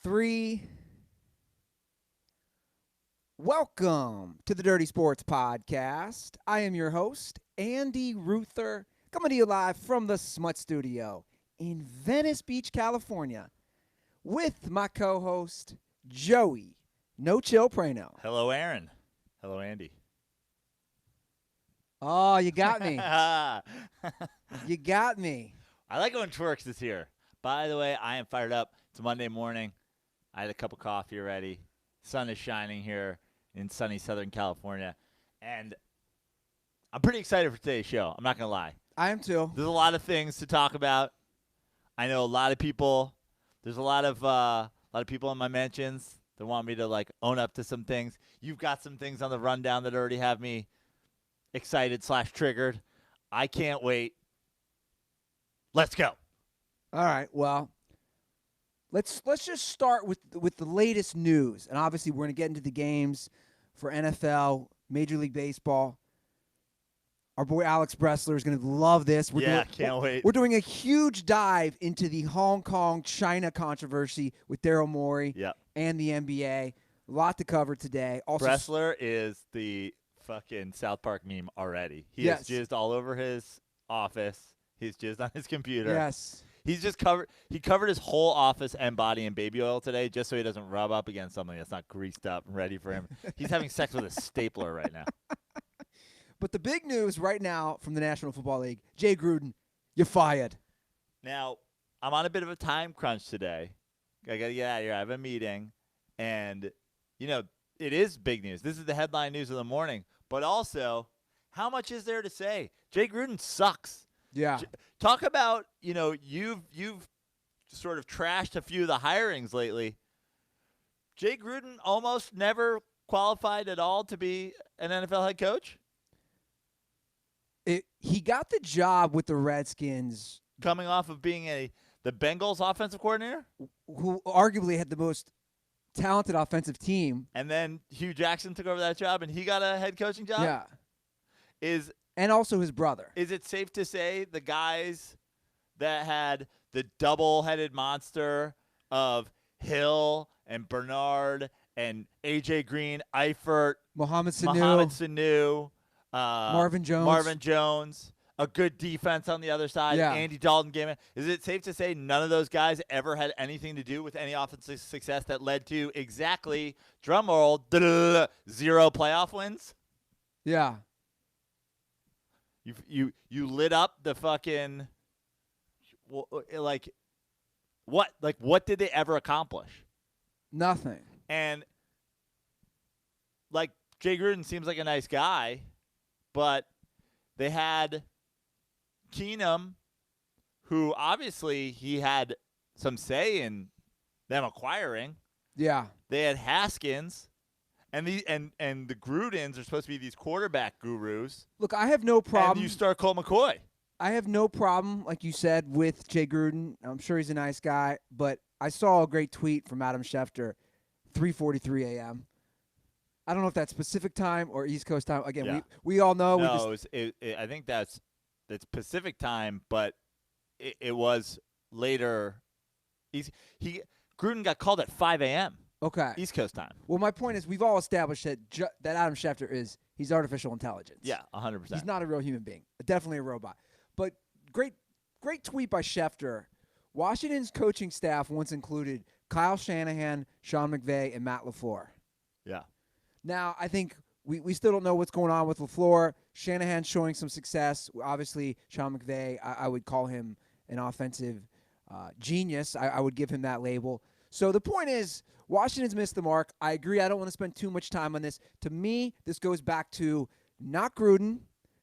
3. Welcome to the Dirty Sports Podcast. I am your host, Andy Ruther, coming to you live from the Smut Studio in Venice Beach, California, with my co-host, Joey No Chill Prano. Hello, Aaron. Hello, Andy. Oh, you got me. You got me. I like when Twerks is here. By the way, I am fired up. It's Monday morning. I had a cup of coffee already. Sun is shining here in sunny Southern California. And I'm pretty excited for today's show. I'm not going to lie. I am too. There's a lot of things to talk about. I know a lot of people. There's a lot of people in my mentions that want me to own up to some things. You've got some things on the rundown that already have me excited/triggered. I can't wait. Let's go. All right. Well, let's just start with the latest news, and obviously we're going to get into the games for NFL, Major League Baseball. Our boy Alex Bressler is going to love this. Can't wait. We're doing a huge dive into the Hong Kong-China controversy with Daryl Morey and the NBA. A lot to cover today. Also, Bressler is the fucking South Park meme already. He has jizzed all over his office. He's jizzed on his computer. Yes. He's just covered his whole office and body in baby oil today just so he doesn't rub up against something that's not greased up and ready for him. He's having sex with a stapler right now. But the big news right now from the National Football League, Jay Gruden, you're fired. Now, I'm on a bit of a time crunch today. I got to get out of here. I have a meeting. And, it is big news. This is the headline news of the morning. But also, how much is there to say? Jay Gruden sucks. Yeah. Talk about, you've sort of trashed a few of the hirings lately. Jay Gruden almost never qualified at all to be an NFL head coach. He got the job with the Redskins. Coming off of being the Bengals offensive coordinator? Who arguably had the most talented offensive team. And then Hugh Jackson took over that job and he got a head coaching job? Yeah. And also his brother. Is it safe to say the guys that had the double-headed monster of Hill and Bernard and A.J. Green, Eifert, Mohamed Sanu, Marvin Jones, a good defense on the other side, Andy Dalton came in. Is it safe to say none of those guys ever had anything to do with any offensive success that led to exactly, drumroll, 0 playoff wins? Yeah. You lit up the fucking what did they ever accomplish? Nothing. And Jay Gruden seems like a nice guy, but they had Keenum, who obviously he had some say in them acquiring. Yeah. They had Haskins. And the Grudens are supposed to be these quarterback gurus. Look, I have no problem. And you start Colt McCoy. I have no problem, like you said, with Jay Gruden. I'm sure he's a nice guy, but I saw a great tweet from Adam Schefter, 3:43 a.m. I don't know if that's Pacific time or East Coast time. Again, we all know. No, I think that's Pacific time, but it was later. Gruden got called at 5 a.m. Okay. East Coast time. Well, my point is we've all established that that Adam Schefter he's artificial intelligence. Yeah, 100%. He's not a real human being. Definitely a robot. But great tweet by Schefter. Washington's coaching staff once included Kyle Shanahan, Sean McVay, and Matt LaFleur. Yeah. Now, I think we still don't know what's going on with LaFleur. Shanahan's showing some success. Obviously, Sean McVay, I would call him an offensive genius. I would give him that label. So the point is, Washington's missed the mark. I agree. I don't want to spend too much time on this. To me, this goes back to not Gruden.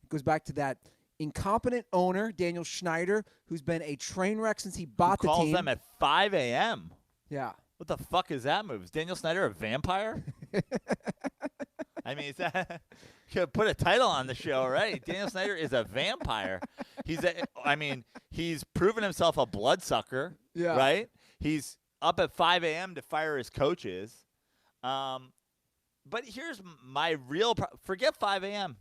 It goes back to that incompetent owner, Daniel Snyder, who's been a train wreck since he bought the team. Calls them at 5 a.m. Yeah. What the fuck is that move? Is Daniel Snyder a vampire? I mean, could put a title on the show, right? Daniel Snyder is a vampire. He's proven himself a bloodsucker, right? He's up at 5 a.m. to fire his coaches. But here's my real forget 5 a.m.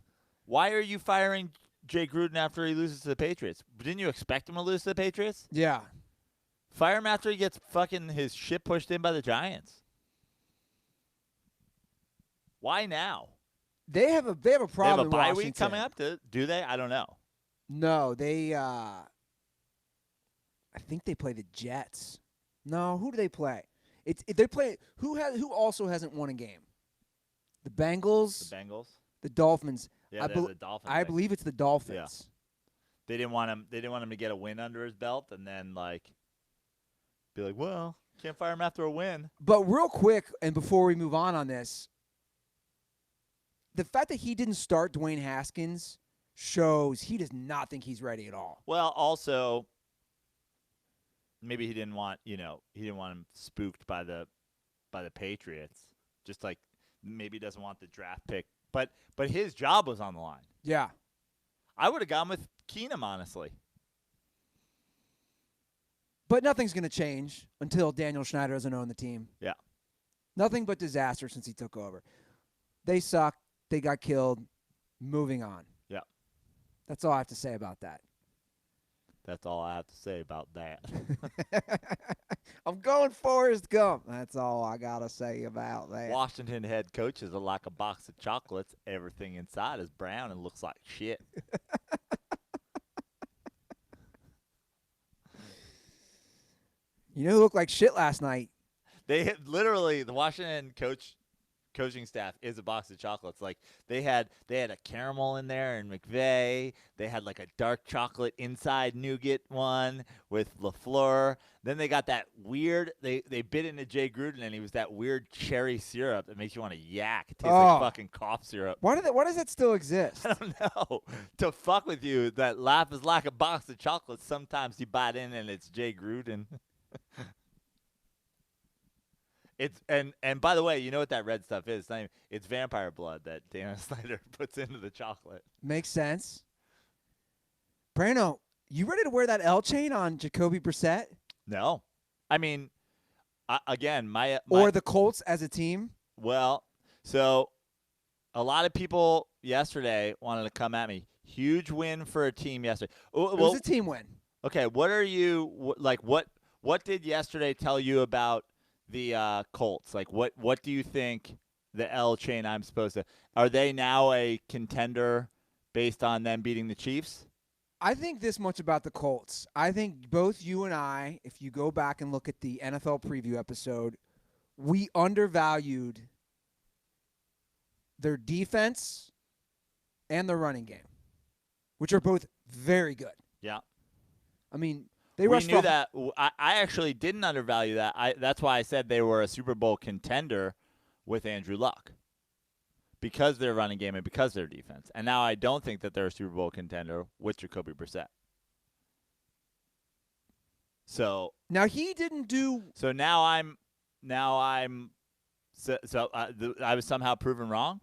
Why are you firing Jay Gruden after he loses to the Patriots? Didn't you expect him to lose to the Patriots? Yeah. Fire him after he gets fucking his shit pushed in by the Giants. Why now? They have a problem. They have a bye in week coming up. Do they? I don't know. No, they. I think they play the Jets. No, who do they play? They play who also hasn't won a game. The Bengals. The Bengals. The Dolphins. Yeah, the Dolphins. I believe it's the Dolphins. Yeah. They didn't want him to get a win under his belt and then be like, well, can't fire him after a win. But real quick, and before we move on this, the fact that he didn't start Dwayne Haskins shows he does not think he's ready at all. Well, also, maybe he didn't want him spooked by the Patriots. Just like maybe he doesn't want the draft pick. But his job was on the line. Yeah. I would have gone with Keenum, honestly. But nothing's going to change until Daniel Snyder doesn't own the team. Yeah. Nothing but disaster since he took over. They suck. They got killed. Moving on. Yeah. That's all I have to say about that. That's all I have to say about that. I'm going Forrest Gump. That's all I got to say about that. Washington head coaches are like a box of chocolates. Everything inside is brown and looks like shit. You know who looked like shit last night? They literally, the Washington coaching staff is a box of chocolates. Like they had a caramel in there and McVay. They had like a dark chocolate inside nougat one with LaFleur. Then they got that weird. They bit into Jay Gruden and he was that weird cherry syrup that makes you want to yak. It tastes like fucking cough syrup. Why does that still exist? I don't know. To fuck with you, that laugh is like a box of chocolates. Sometimes you bite in and it's Jay Gruden. And by the way, you know what that red stuff is? It's vampire blood that Daniel Snyder puts into the chocolate. Makes sense. Brano, you ready to wear that L chain on Jacoby Brissett? No, I mean, again, my or the Colts as a team. Well, so a lot of people yesterday wanted to come at me. Huge win for a team yesterday. It was a team win. Okay, what are you like? What did yesterday tell you about the Colts? Like, what do you think the L chain I'm supposed to? Are they now a contender based on them beating the Chiefs? I think this much about the Colts. I think both you and I, if you go back and look at the NFL preview episode, we undervalued their defense and their running game, which are both very good. Yeah. I mean, we knew that. I actually didn't undervalue that. That's why I said they were a Super Bowl contender with Andrew Luck because their running game and because their defense. And now I don't think that they're a Super Bowl contender with Jacoby Brissett. So now he didn't do. So now I'm. I was somehow proven wrong.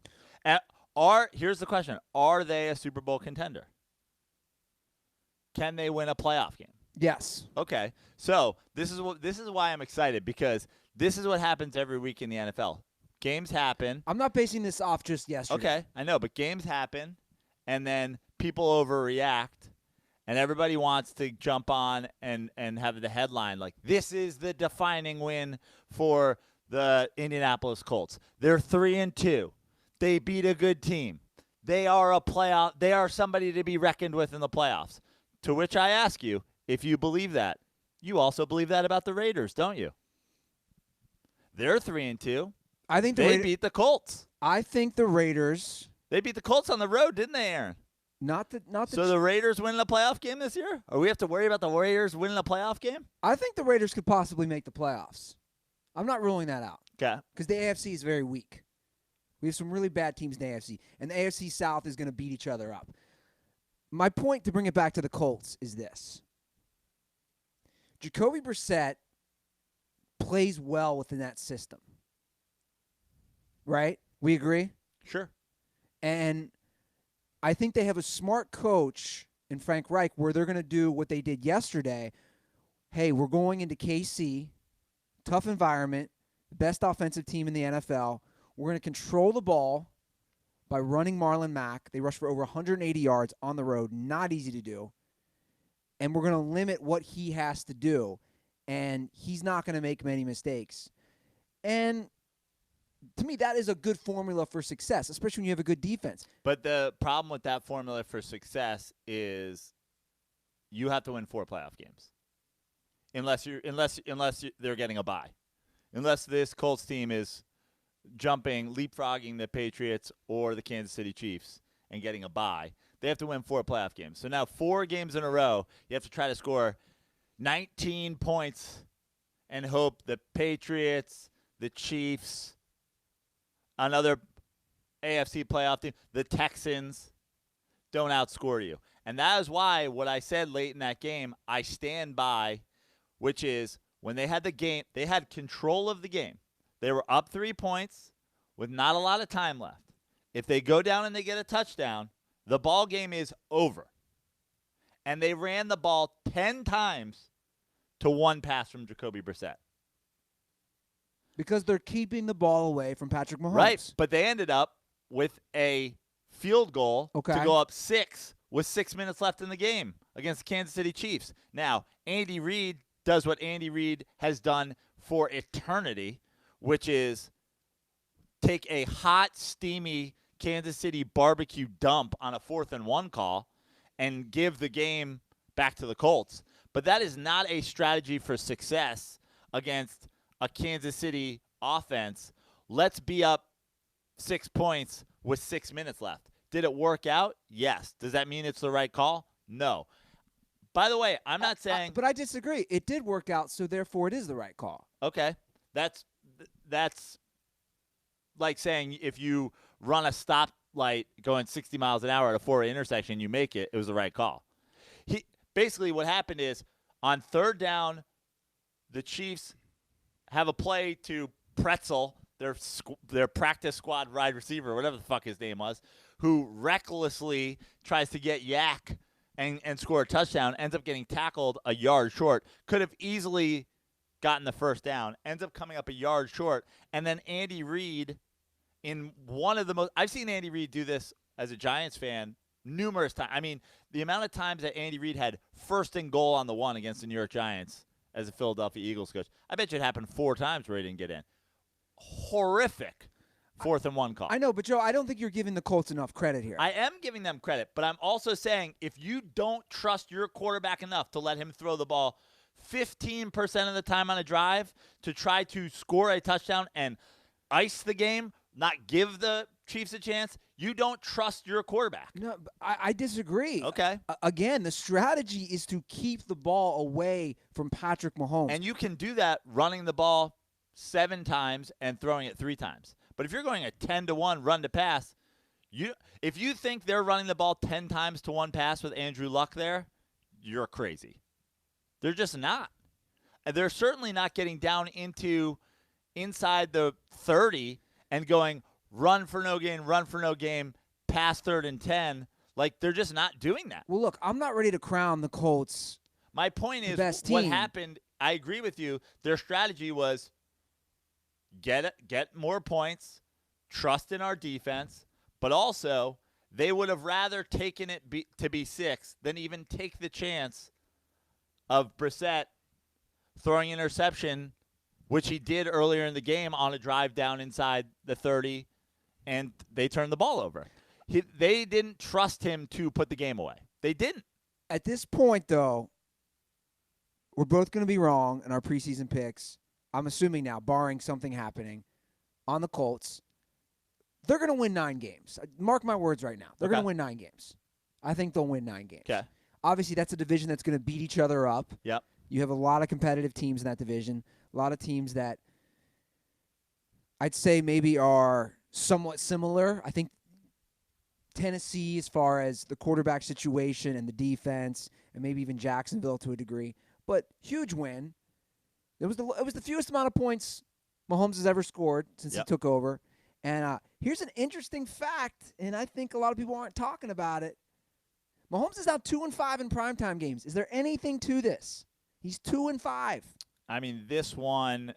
Here's the question: are they a Super Bowl contender? Can they win a playoff game? Yes. Okay. So this is why I'm excited, because this is what happens every week in the NFL. Games happen. I'm not basing this off just yesterday. Okay, I know, but games happen, and then people overreact, and everybody wants to jump on and have the headline like, this is the defining win for the Indianapolis Colts. They're 3-2. They beat a good team. They are a playoff. They are somebody to be reckoned with in the playoffs. To which I ask you, if you believe that, you also believe that about the Raiders, don't you? They're 3-2. I think they beat the Colts. I think the Raiders. They beat the Colts on the road, didn't they, Aaron? So the Raiders winning a playoff game this year? Or we have to worry about the Raiders winning a playoff game? I think the Raiders could possibly make the playoffs. I'm not ruling that out. Okay. Because the AFC is very weak. We have some really bad teams in the AFC, and the AFC South is going to beat each other up. My point, to bring it back to the Colts, is this. Jacoby Brissett plays well within that system. Right? We agree? Sure. And I think they have a smart coach in Frank Reich where they're going to do what they did yesterday. Hey, we're going into KC, tough environment, best offensive team in the NFL. We're going to control the ball by running Marlon Mack. They rushed for over 180 yards on the road. Not easy to do. And we're going to limit what he has to do. and he's not going to make many mistakes. And to me, that is a good formula for success, especially when you have a good defense. But the problem with that formula for success is you have to win 4 playoff games, unless they're getting a bye, unless this Colts team is leapfrogging the Patriots or the Kansas City Chiefs and getting a bye. They have to win 4 playoff games. So now 4 games in a row, you have to try to score 19 points and hope the Patriots, the Chiefs, another AFC playoff team, the Texans, don't outscore you. And that is why what I said late in that game, I stand by, which is when they had the game, they had control of the game. They were up 3 points with not a lot of time left. If they go down and they get a touchdown, the ball game is over. And they ran the ball 10 times to 1 pass from Jacoby Brissett. Because they're keeping the ball away from Patrick Mahomes. Right, but they ended up with a field goal to go up 6 with 6 minutes left in the game against the Kansas City Chiefs. Now, Andy Reid does what Andy Reid has done for eternity, which is take a hot, steamy Kansas City barbecue dump on a 4th and 1 call and give the game back to the Colts. But that is not a strategy for success against a Kansas City offense. Let's be up 6 points with 6 minutes left. Did it work out? Yes. Does that mean it's the right call? No. By the way, I'm not saying. But I disagree. It did work out, so therefore it is the right call. Okay. That's like saying if you run a stoplight going 60 miles an hour at a 4-way intersection, you make it, it was the right call. Basically what happened is on 3rd down, the Chiefs have a play to Pretzel, their practice squad wide receiver, whatever the fuck his name was, who recklessly tries to get Yak and score a touchdown, ends up getting tackled a yard short, could have easily gotten the 1st down, ends up coming up a yard short, and then Andy Reid, in one of the most – I've seen Andy Reid do this as a Giants fan numerous times. I mean, the amount of times that Andy Reid had 1st and goal on the 1 against the New York Giants as a Philadelphia Eagles coach, I bet you it happened 4 times where he didn't get in. Horrific 4th and 1 call. I know, but Joe, I don't think you're giving the Colts enough credit here. I am giving them credit, but I'm also saying if you don't trust your quarterback enough to let him throw the ball 15% of the time on a drive to try to score a touchdown and ice the game, not give the Chiefs a chance, you don't trust your quarterback. No, I disagree. Okay. Again, the strategy is to keep the ball away from Patrick Mahomes. And you can do that running the ball 7 times and throwing it 3 times. But if you're going a 10-1 run to pass, if you think they're running the ball 10 times to 1 pass with Andrew Luck there, you're crazy. They're just not. And they're certainly not getting down into inside the 30 and going run for no gain, pass 3rd and 10. Like, they're just not doing that. Well, look, I'm not ready to crown the Colts My point is best what team. happened, I agree with you, their strategy was get more points, trust in our defense, but also they would have rather taken it to be 6 than even take the chance of Brissett throwing interception, which he did earlier in the game on a drive down inside the 30, and they turned the ball over. They didn't trust him to put the game away. They didn't. At this point, though, we're both going to be wrong in our preseason picks. I'm assuming now, barring something happening on the Colts, they're going to win 9 games. Mark my words right now. They're going to win 9 games. I think they'll win 9 games. Okay. Obviously, that's a division that's going to beat each other up. Yep. You have a lot of competitive teams in that division, a lot of teams that I'd say maybe are somewhat similar. I think Tennessee, as far as the quarterback situation and the defense, and maybe even Jacksonville to a degree. But huge win. It was the fewest amount of points Mahomes has ever scored since he took over. And here's an interesting fact, and I think a lot of people aren't talking about it. Mahomes is now 2-5 in primetime games. Is there anything to this? He's 2-5. I mean, this one,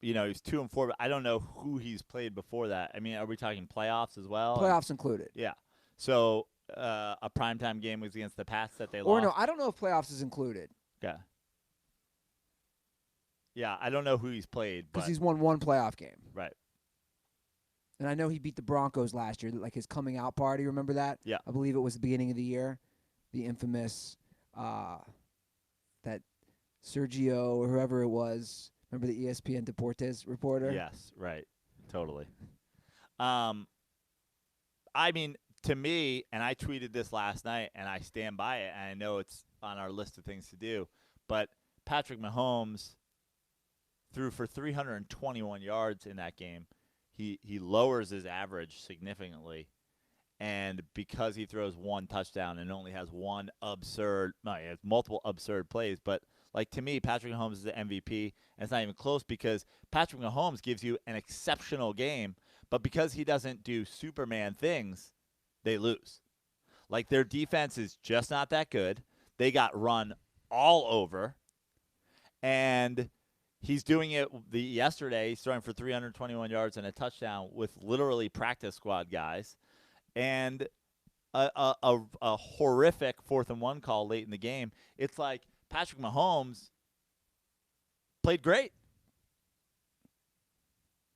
he's 2-4. But I don't know who he's played before that. I mean, are we talking playoffs as well? Playoffs included. Yeah. So a primetime game was against the Pats that they lost. Or no, I don't know if playoffs is included. Okay. Yeah, I don't know who he's played. Because he's won one playoff game. Right. And I know he beat the Broncos last year, like his coming out party. Remember that? Yeah. I believe it was the beginning of the year. The infamous that Sergio or whoever it was. Remember the ESPN Deportes reporter? Yes, right. Totally. I mean, to me, and I tweeted this last night, and I stand by it, and I know it's on our list of things to do, but Patrick Mahomes threw for 321 yards in that game. He lowers his average significantly, and because he throws one touchdown and only has he has multiple absurd plays, but like to me, Patrick Mahomes is the MVP, and it's not even close because Patrick Mahomes gives you an exceptional game, but because he doesn't do Superman things, they lose. Like their defense is just not that good. They got run all over, and he's doing it yesterday. He's throwing for 321 yards and a touchdown with literally practice squad guys, and a horrific 4th and 1 call late in the game. It's like Patrick Mahomes played great.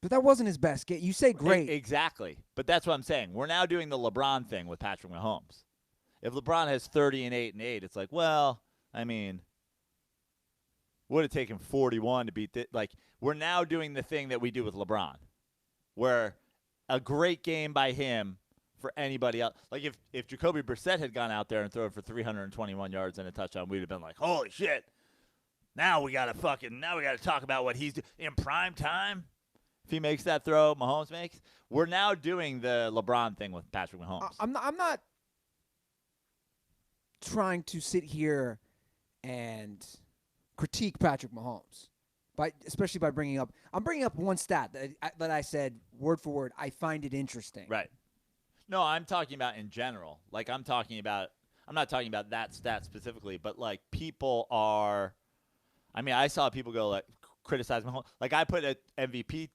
But that wasn't his best game. You say great. Exactly. But that's what I'm saying. We're now doing the LeBron thing with Patrick Mahomes. If LeBron has 30 and 8 and 8, it's like, well, I mean, would have taken 41 to beat it. Like, we're now doing the thing that we do with LeBron, where a great game by him for anybody else. Like, if Jacoby Brissett had gone out there and thrown for 321 yards and a touchdown, we'd have been like, holy shit. Now we got to talk about what he's doing in prime time. If he makes that throw, Mahomes makes. We're now doing the LeBron thing with Patrick Mahomes. I'm not trying to sit here and critique Patrick Mahomes, especially by bringing up. I'm bringing up one stat that I said word for word. I find it interesting. Right. No, I'm talking about in general. Like I'm not talking about that stat specifically, but like people are. I mean, I saw people go like criticize Mahomes. Like I put an MVP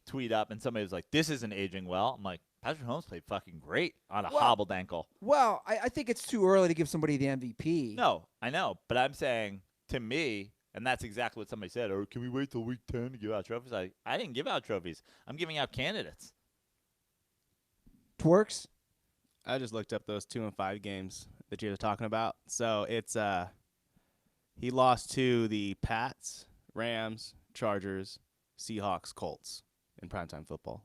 tweet up and somebody was like, this isn't aging well. I'm like, Patrick Mahomes played fucking great on a hobbled ankle. Well, I think it's too early to give somebody the MVP. No, I know. But I'm saying, to me, and that's exactly what somebody said, or can we wait till week 10 to give out trophies? I didn't give out trophies. I'm giving out candidates. Twerks? I just looked up those 2 and 5 games that you're talking about. So it's he lost to the Pats, Rams, Chargers, Seahawks, Colts in primetime football.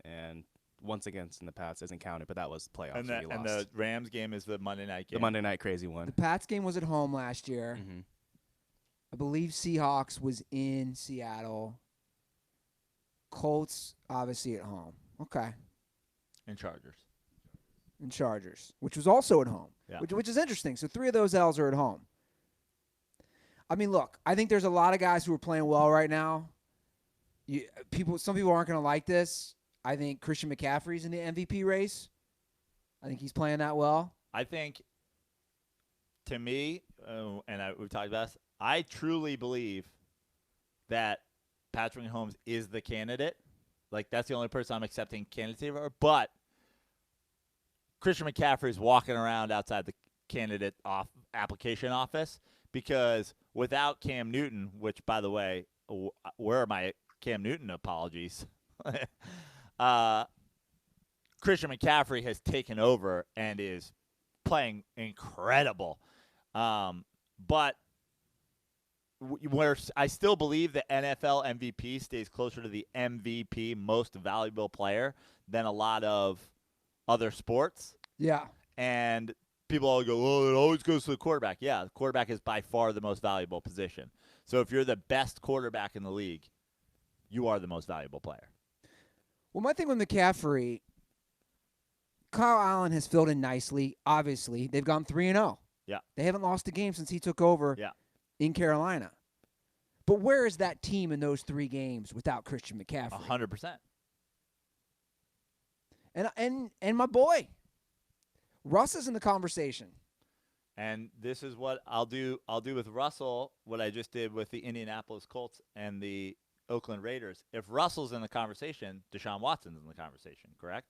And once against in the Pats isn't counted, but that was playoffs. And the Rams game is the Monday night game. The Monday night crazy one. The Pats game was at home last year. Mm-hmm. I believe Seahawks was in Seattle. Colts, obviously, at home. Okay. And Chargers, which was also at home, yeah. which is interesting. So 3 of those L's are at home. I mean, look, I think there's a lot of guys who are playing well right now. Some people aren't going to like this. I think Christian McCaffrey's in the MVP race. I think he's playing that well. I think, to me, we've talked about this, I truly believe that Patrick Mahomes is the candidate. Like, that's the only person I'm accepting candidacy for. But Christian McCaffrey is walking around outside the candidate application office because without Cam Newton, which, by the way, where are my Cam Newton apologies? Christian McCaffrey has taken over and is playing incredible. But where I still believe the NFL MVP stays closer to the MVP, most valuable player, than a lot of other sports. Yeah. And people all go, oh, it always goes to the quarterback. Yeah, the quarterback is by far the most valuable position. So if you're the best quarterback in the league, you are the most valuable player. Well, my thing with McCaffrey, Kyle Allen has filled in nicely. Obviously, they've gone 3-0. Yeah. They haven't lost a game since he took over in Carolina. But where is that team in those 3 games without Christian McCaffrey? 100%. And my boy, Russ is in the conversation. And this is what I'll do with Russell, what I just did with the Indianapolis Colts and the Oakland Raiders. If Russell's in the conversation, Deshaun Watson's in the conversation, correct?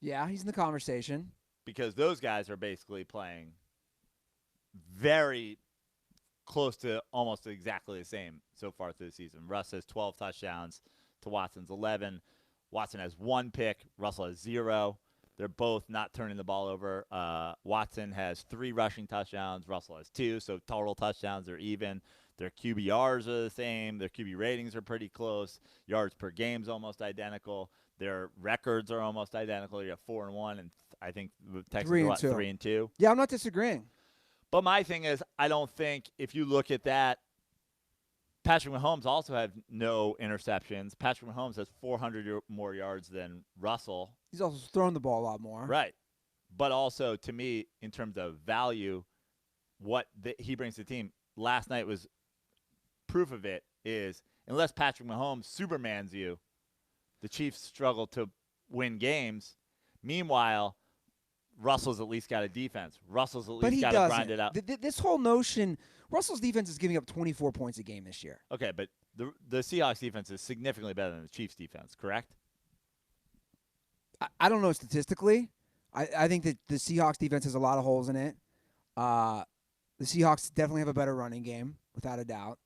Yeah, he's in the conversation. Because those guys are basically playing very close to almost exactly the same so far through the season. Russ has 12 touchdowns to Watson's 11. Watson has 1 pick. Russell has 0. They're both not turning the ball over. Watson has 3 rushing touchdowns. Russell has 2, so total touchdowns are even. Their QBRs are the same. Their QB ratings are pretty close. Yards per game's almost identical. Their records are almost identical. You have 4-1, and I think the Texans are 3-2. Yeah, I'm not disagreeing. But my thing is, I don't think if you look at that, Patrick Mahomes also had no interceptions. Patrick Mahomes has 400 more yards than Russell. He's also thrown the ball a lot more. Right. But also, to me, in terms of value, what he brings to the team, last night was proof of it is unless Patrick Mahomes Supermans you, the Chiefs struggle to win games. Meanwhile, Russell's at least got a defense. Russell's at least got to grind it out. This whole notion, Russell's defense is giving up 24 points a game this year. Okay, but the Seahawks defense is significantly better than the Chiefs defense, correct? I don't know statistically. I think that the Seahawks defense has a lot of holes in it. The Seahawks definitely have a better running game, without a doubt.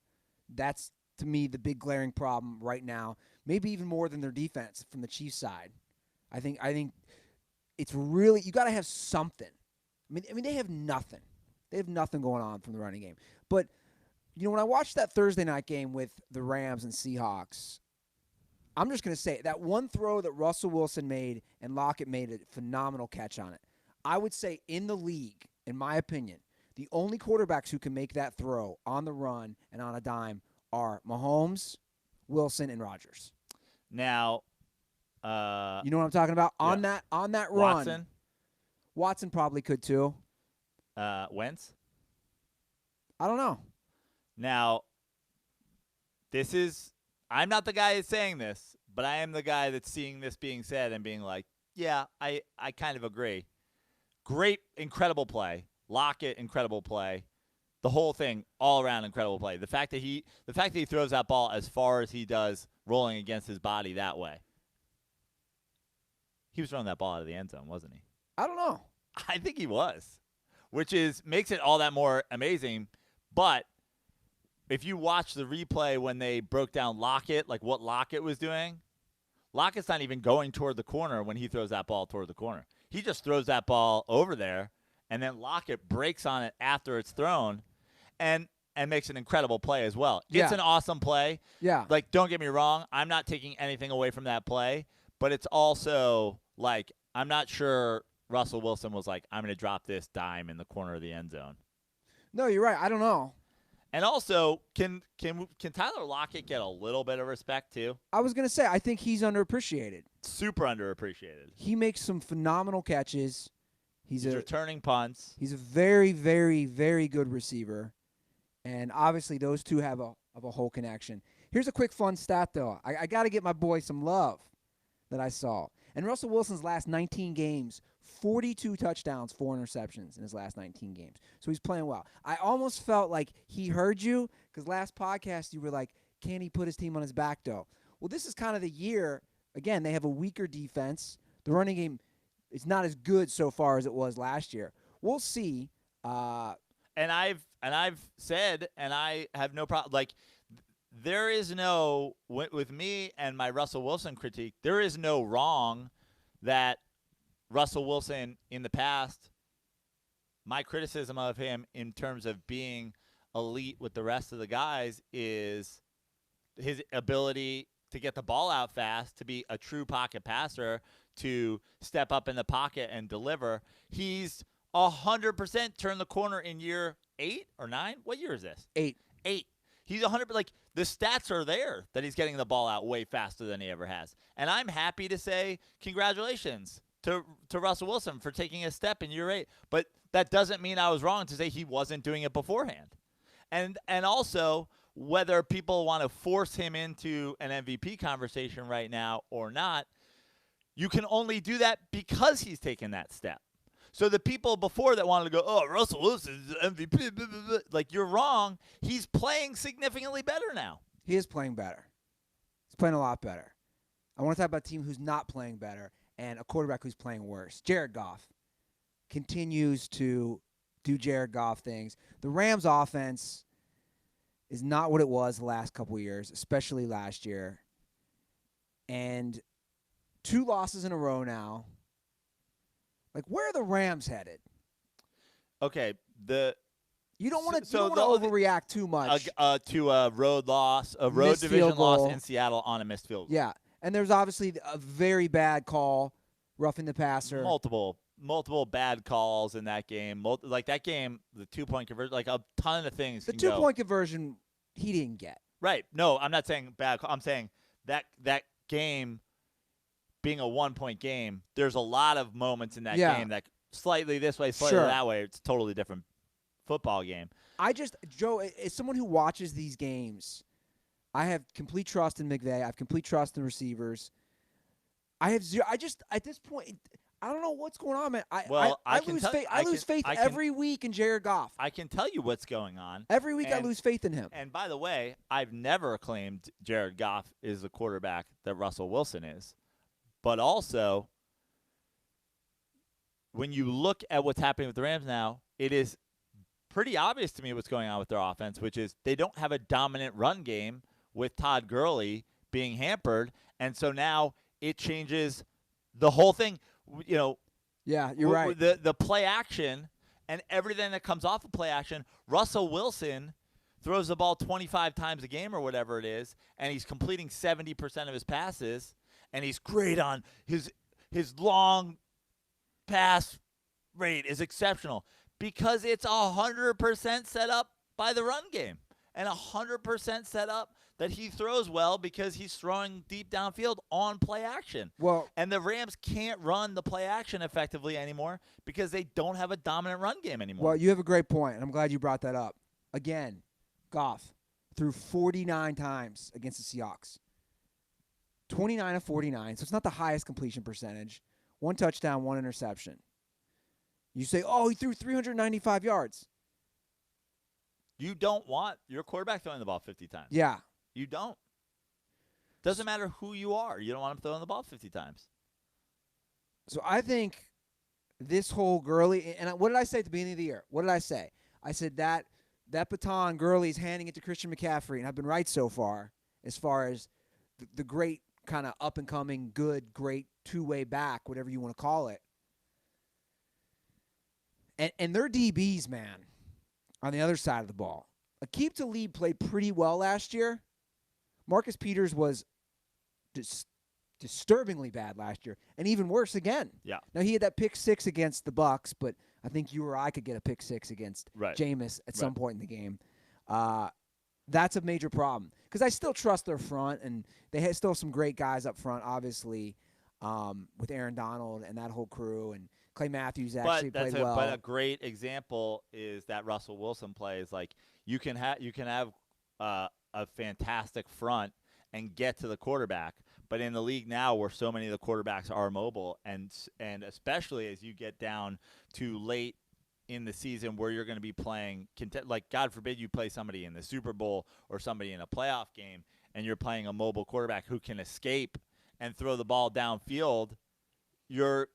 That's, to me, the big glaring problem right now. Maybe even more than their defense from the Chiefs side. I think it's really, you got to have something. I mean, they have nothing. They have nothing going on from the running game. But, when I watched that Thursday night game with the Rams and Seahawks, I'm just going to say that one throw that Russell Wilson made and Lockett made a phenomenal catch on it. I would say in the league, in my opinion, the only quarterbacks who can make that throw on the run and on a dime are Mahomes, Wilson, and Rodgers. Now, you know what I'm talking about? Yeah. On that run. Watson? Watson probably could too. Wentz? I don't know. Now, I'm not the guy that's saying this, but I am the guy that's seeing this being said and being like, yeah, I kind of agree. Great, incredible play. Lockett, incredible play. The whole thing, all around incredible play. The fact that he throws that ball as far as he does, rolling against his body that way. He was throwing that ball out of the end zone, wasn't he? I don't know. I think he was, which makes it all that more amazing. But if you watch the replay when they broke down Lockett, like what Lockett was doing, Lockett's not even going toward the corner when he throws that ball toward the corner. He just throws that ball over there, and then Lockett breaks on it after it's thrown and makes an incredible play as well. Yeah. It's an awesome play. Yeah. Like, don't get me wrong. I'm not taking anything away from that play, but it's also like I'm not sure Russell Wilson was like, I'm going to drop this dime in the corner of the end zone. No, you're right. I don't know. And also, can Tyler Lockett get a little bit of respect too? I was going to say, I think he's underappreciated. Super underappreciated. He makes some phenomenal catches. He's returning punts. He's a very, very, very good receiver. And obviously those two have a whole connection. Here's a quick fun stat, though. I got to get my boy some love that I saw. In Russell Wilson's last 19 games, 42 touchdowns, 4 interceptions in his last 19 games. So he's playing well. I almost felt like he heard you because last podcast you were like, can he put his team on his back, though? Well, this is kind of the year. Again, they have a weaker defense. The running game is not as good so far as it was last year. We'll see. And I've said, and I have no problem. Like, there is no, with me and my Russell Wilson critique, there is no wrong that Russell Wilson in the past, my criticism of him in terms of being elite with the rest of the guys is his ability to get the ball out fast, to be a true pocket passer, to step up in the pocket and deliver. He's 100% turned the corner in year 8 or 9. What year is this? 8. He's 100%. Like, the stats are there that he's getting the ball out way faster than he ever has. And I'm happy to say congratulations to Russell Wilson for taking a step in year 8. But that doesn't mean I was wrong to say he wasn't doing it beforehand. And also, whether people want to force him into an MVP conversation right now or not, you can only do that because he's taken that step. So the people before that wanted to go, oh, Russell Wilson's MVP, blah, blah, blah. Like, you're wrong. He's playing significantly better now. He is playing better. He's playing a lot better. I want to talk about a team who's not playing better and a quarterback who's playing worse. Jared Goff continues to do Jared Goff things. The Rams offense is not what it was the last couple of years, especially last year. And 2 losses in a row now. Like, where are the Rams headed? Okay, you don't want to overreact too much to a road loss, a road missed division field goal. loss in Seattle on a missed field goal. Yeah, and there's obviously a very bad call, roughing the passer. Multiple bad calls in that game. Like that game, the 2-point conversion, like a ton of things. The 2-point conversion he didn't get. Right. No, I'm not saying bad. I'm saying that game being a 1-point game, there's a lot of moments in that game that slightly this way, slightly that way. It's a totally different football game. Joe, as someone who watches these games, I have complete trust in McVay. I have complete trust in receivers. I have zero. At this point, I don't know what's going on, man. I lose faith every week in Jared Goff. I can tell you what's going on. Every week I lose faith in him. And by the way, I've never claimed Jared Goff is the quarterback that Russell Wilson is. But also, when you look at what's happening with the Rams now, it is pretty obvious to me what's going on with their offense, which is they don't have a dominant run game with Todd Gurley being hampered. And so now it changes the whole thing. Yeah, you're right. The play action and everything that comes off of play action, Russell Wilson throws the ball 25 times a game or whatever it is, and he's completing 70% of his passes, and he's great on his long pass rate is exceptional because it's 100% set up by the run game and 100% set up that he throws well because he's throwing deep downfield on play action. Well, and the Rams can't run the play action effectively anymore because they don't have a dominant run game anymore. Well, you have a great point, and I'm glad you brought that up. Again, Goff threw 49 times against the Seahawks. 29 of 49, so it's not the highest completion percentage. 1 touchdown, 1 interception. You say, he threw 395 yards. You don't want your quarterback throwing the ball 50 times. Yeah. You don't. Doesn't matter who you are. You don't want him throwing the ball 50 times. So I think this whole Gurley, and what did I say at the beginning of the year? What did I say? I said that baton Gurley's handing it to Christian McCaffrey, and I've been right so far as the great kind of up-and-coming, good, great two-way back, whatever you want to call it. And their DBs, man, on the other side of the ball. Aqib Talib played pretty well last year. Marcus Peters was disturbingly bad last year, and even worse again. Yeah. Now, he had that pick 6 against the Bucs, but I think you or I could get a pick 6 against Jameis at some point in the game. That's a major problem because I still trust their front, and they have still some great guys up front, obviously, with Aaron Donald and that whole crew, and Clay Matthews actually played well. But a great example is that Russell Wilson plays. Like you can have a fantastic front and get to the quarterback, but in the league now where so many of the quarterbacks are mobile, and especially as you get down to late in the season where you're going to be playing, like God forbid you play somebody in the Super Bowl or somebody in a playoff game, and you're playing a mobile quarterback who can escape and throw the ball downfield.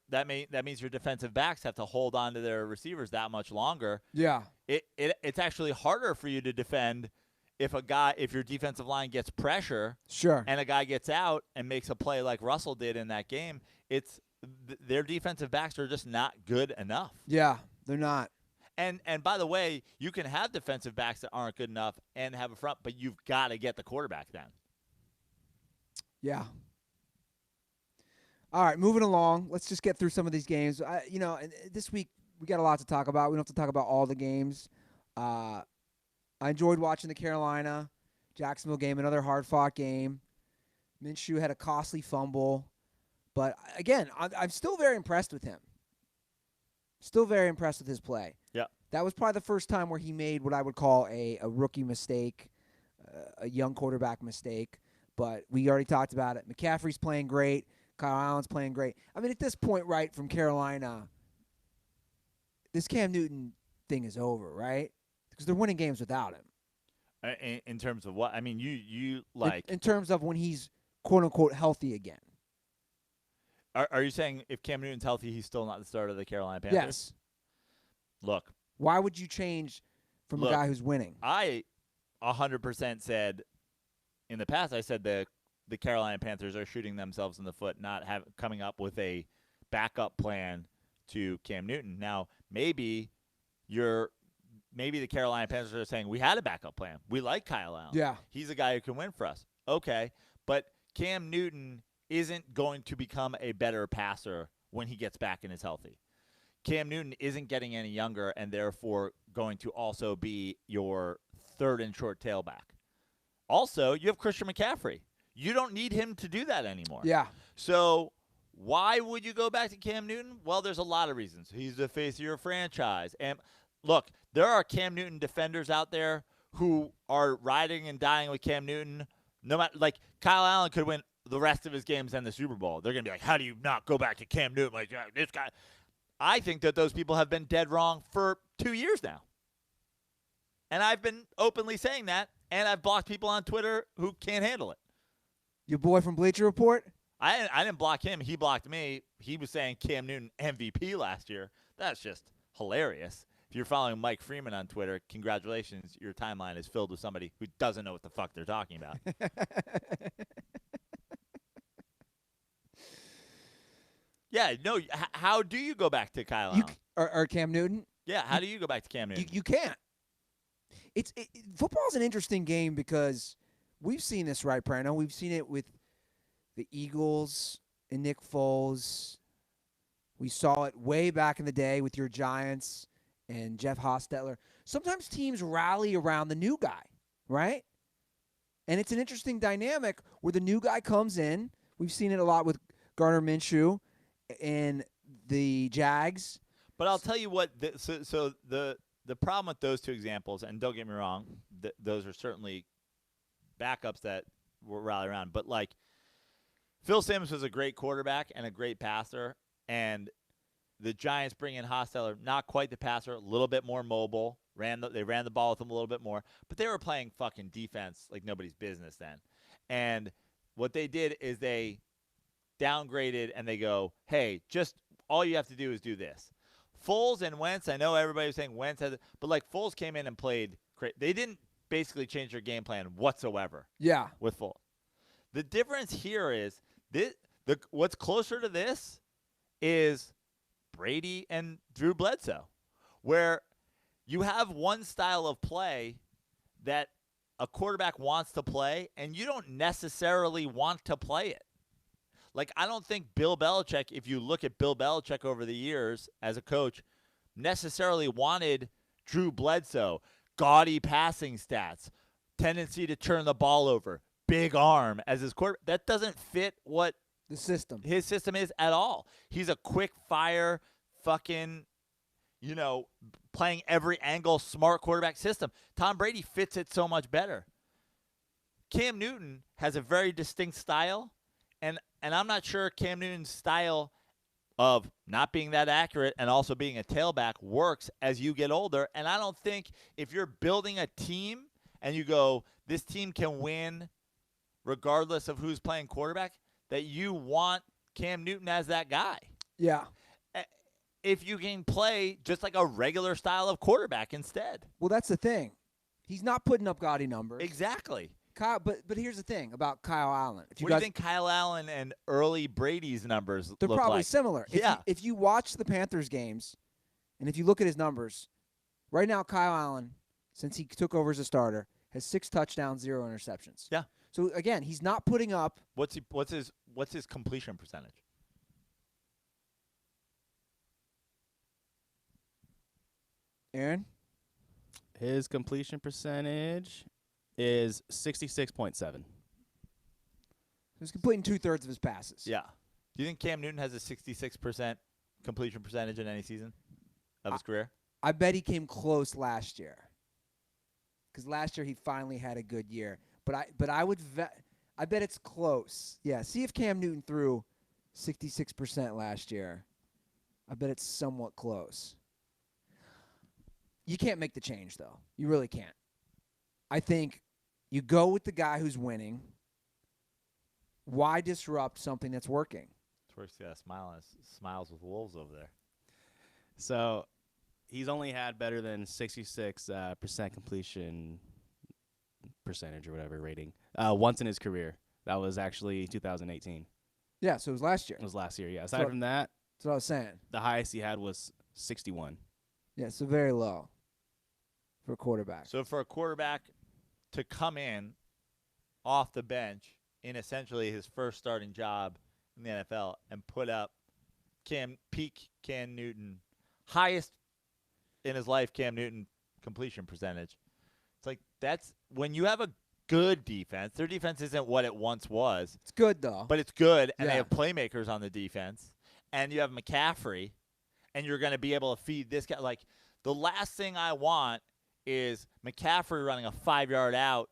That means your defensive backs have to hold on to their receivers that much longer. Yeah, it's actually harder for you to defend if your defensive line gets pressure. Sure. And a guy gets out and makes a play like Russell did in that game. Their defensive backs are just not good enough. Yeah, they're not. And by the way, you can have defensive backs that aren't good enough and have a front, but you've got to get the quarterback then. Yeah. All right, moving along. Let's just get through some of these games. This week we got a lot to talk about. We don't have to talk about all the games. I enjoyed watching the Carolina-Jacksonville game, another hard-fought game. Minshew had a costly fumble. But, again, I'm still very impressed with him. Still very impressed with his play. Yeah. That was probably the first time where he made what I would call a rookie mistake, a young quarterback mistake. But we already talked about it. McCaffrey's playing great. Kyle Allen's playing great. I mean, at this point, right, from Carolina, this Cam Newton thing is over, right? Because they're winning games without him. In terms of what? I mean, you like... In terms of when he's, quote-unquote, healthy again. Are you saying if Cam Newton's healthy, he's still not the starter of the Carolina Panthers? Yes. Look. Why would you change from a guy who's winning? I 100% said in the past, I said the Carolina Panthers are shooting themselves in the foot, not coming up with a backup plan to Cam Newton. Now, maybe the Carolina Panthers are saying, we had a backup plan. We like Kyle Allen. Yeah. He's a guy who can win for us. Okay, but Cam Newton isn't going to become a better passer when he gets back and is healthy. Cam Newton isn't getting any younger and therefore going to also be your third and short tailback. Also, you have Christian McCaffrey. You don't need him to do that anymore. Yeah. So why would you go back to Cam Newton? Well, there's a lot of reasons. He's the face of your franchise. And look, there are Cam Newton defenders out there who are riding and dying with Cam Newton. No matter, like, Kyle Allen could win the rest of his games and the Super Bowl. They're going to be like, how do you not go back to Cam Newton? Like, this guy. I think that those people have been dead wrong for 2 years now. And I've been openly saying that, and I've blocked people on Twitter who can't handle it. Your boy from Bleacher Report? I didn't block him. He blocked me. He was saying Cam Newton MVP last year. That's just hilarious. If you're following Mike Freeman on Twitter, congratulations. Your timeline is filled with somebody who doesn't know what the fuck they're talking about. Yeah, no. How do you go back to Kyle Allen? Or Cam Newton? Yeah, how do you go back to Cam Newton? You can't. Football's an interesting game because we've seen this, right, Prano? We've seen it with the Eagles and Nick Foles. We saw it way back in the day with your Giants and Jeff Hostetler. Sometimes teams rally around the new guy, right? And it's an interesting dynamic where the new guy comes in. We've seen it a lot with Gardner Minshew and the Jags. But I'll tell you what. The problem with those two examples, and don't get me wrong, those are certainly backups that will rally around. But, like, Phil Simms was a great quarterback and a great passer, and the Giants bring in Hostetler, not quite the passer, a little bit more mobile. They ran the ball with him a little bit more, but they were playing fucking defense like nobody's business then. And what they did is they downgraded and they go, hey, just all you have to do is do this. Foles and Wentz, I know everybody was saying Wentz had, but like Foles came in and played great. They didn't basically change their game plan whatsoever. Yeah. With Foles. The difference here is what's closer to this is Brady and Drew Bledsoe, where you have one style of play that a quarterback wants to play, and you don't necessarily want to play it. Like, I don't think Bill Belichick, if you look at Bill Belichick over the years as a coach, necessarily wanted Drew Bledsoe, gaudy passing stats, tendency to turn the ball over, big arm as his quarterback. That doesn't fit what the system. His system is at all. He's a quick fire fucking, playing every angle, smart quarterback system. Tom Brady fits it so much better. Cam Newton has a very distinct style, and I'm not sure Cam Newton's style of not being that accurate and also being a tailback works as you get older. And I don't think if you're building a team and you go, this team can win regardless of who's playing quarterback, that you want Cam Newton as that guy. Yeah. If you can play just like a regular style of quarterback instead. Well, that's the thing. He's not putting up gaudy numbers. Exactly. Kyle, but here's the thing about Kyle Allen. What do you think Kyle Allen and early Brady's numbers they're look probably like? Similar. Yeah. If you watch the Panthers games, and if you look at his numbers, right now Kyle Allen, since he took over as a starter, has 6 touchdowns, 0 interceptions. Yeah. So again, he's not putting up. What's his completion percentage? Aaron? His completion percentage is 66.7. He's completing 2/3 of his passes. Yeah. Do you think Cam Newton has a 66% completion percentage in any season of his career? I bet he came close last year. Because last year he finally had a good year. But I bet it's close. Yeah, see if Cam Newton threw 66% last year. I bet it's somewhat close. You can't make the change, though. You really can't. I think you go with the guy who's winning. Why disrupt something that's working? Twerk's got a smiles with wolves over there. So he's only had better than 66% completion percentage or whatever rating. Once in his career. That was actually 2018. Yeah, so it was last year. It was last year, yeah. Aside from that, that's what I was saying. The highest he had was 61. Yeah, so very low for a quarterback. So for a quarterback to come in off the bench in essentially his first starting job in the NFL and put up peak Cam Newton, highest in his life Cam Newton completion percentage. It's like that's when you have a good defense. Their defense isn't what it once was. It's good, though. But it's good, and they have playmakers on the defense. And you have McCaffrey, and you're going to be able to feed this guy. Like, the last thing I want is McCaffrey running a 5-yard out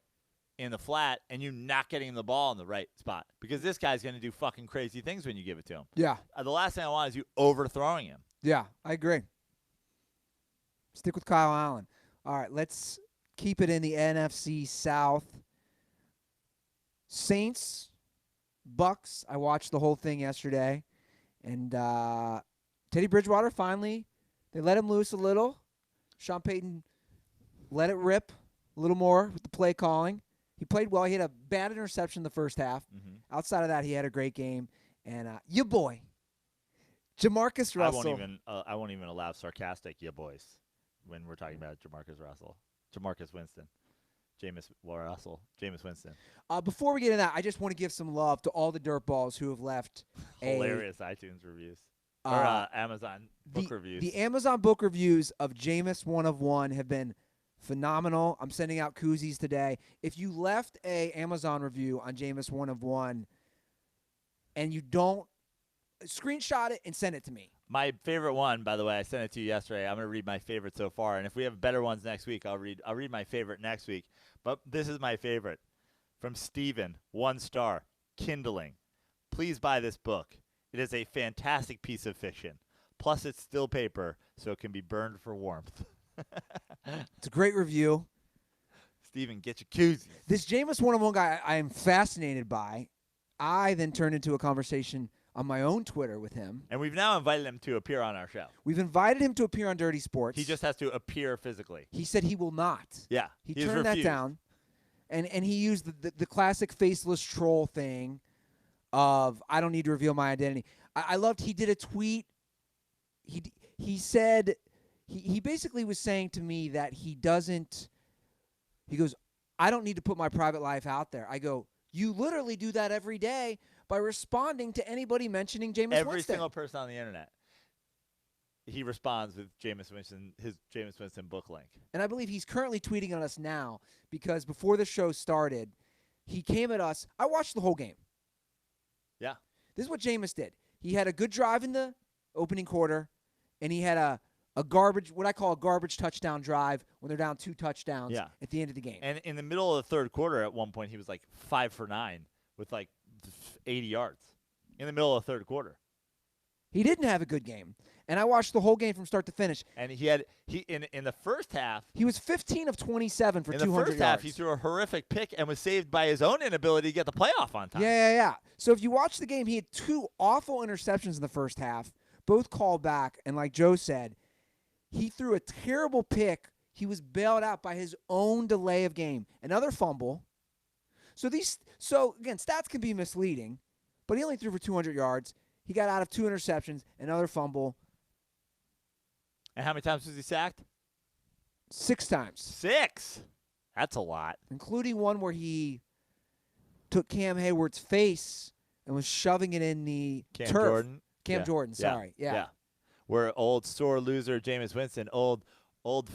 in the flat and you not getting him the ball in the right spot. Because this guy's going to do fucking crazy things when you give it to him. Yeah. The last thing I want is you overthrowing him. Yeah, I agree. Stick with Kyle Allen. All right, let's keep it in the NFC South. Saints, Bucks. I watched the whole thing yesterday. And Teddy Bridgewater finally, they let him loose a little. Sean Payton let it rip a little more with the play calling. He played well. He had a bad interception the first half. Mm-hmm. Outside of that, he had a great game. And your boy, Jamarcus Russell. I won't even allow sarcastic "ya boys" when we're talking about Jamarcus Winston. Jameis Winston. Before we get into that, I just want to give some love to all the dirtballs who have left hilarious iTunes reviews or Amazon book reviews. The Amazon book reviews of Jameis 1 of 1 have been phenomenal. I'm sending out koozies today. If you left a Amazon review on Jameis 1 of 1 and you don't, screenshot it and send it to me. My favorite one, by the way, I sent it to you yesterday. I'm going to read my favorite so far, and if we have better ones next week, I'll read my favorite next week. But this is my favorite. From Steven, 1 star, kindling. Please buy this book. It is a fantastic piece of fiction. Plus, it's still paper, so it can be burned for warmth. It's a great review. Steven, get your koozies. This Jameis 1 of 1 guy I am fascinated by. I then turned into a conversation on my own Twitter with him. And we've now invited him to appear on our show. We've invited him to appear on Dirty Sports. He just has to appear physically. He said he will not. Yeah. He turned that down. And he used the classic faceless troll thing of, I don't need to reveal my identity. I loved he did a tweet. He said, he basically was saying to me that he goes, I don't need to put my private life out there. I go, you literally do that every day by responding to anybody mentioning Jameis Winston. Every single person on the internet. He responds with Jameis Winston, his Jameis Winston book link. And I believe he's currently tweeting on us now because before the show started, he came at us. I watched the whole game. Yeah. This is what Jameis did. He had a good drive in the opening quarter, and he had a garbage, what I call a garbage touchdown drive when they're down 2 touchdowns at the end of the game. And in the middle of the third quarter, at one point, he was like 5 for 9 with like 80 yards in the middle of the third quarter. He didn't have a good game. And I watched the whole game from start to finish. And in the first half, he was 15 of 27 for 200 yards. In the first half, he threw a horrific pick and was saved by his own inability to get the playoff on time. Yeah. So if you watch the game, he had 2 awful interceptions in the first half, both called back. And like Joe said, he threw a terrible pick. He was bailed out by his own delay of game. Another fumble. So again, stats can be misleading, but he only threw for 200 yards. He got out of 2 interceptions, another fumble. And how many times was he sacked? 6 times. 6? That's a lot. Including one where he took Cam Hayward's face and was shoving it in the turf. Cam Jordan, sorry. Yeah. Where old sore loser Jameis Winston, old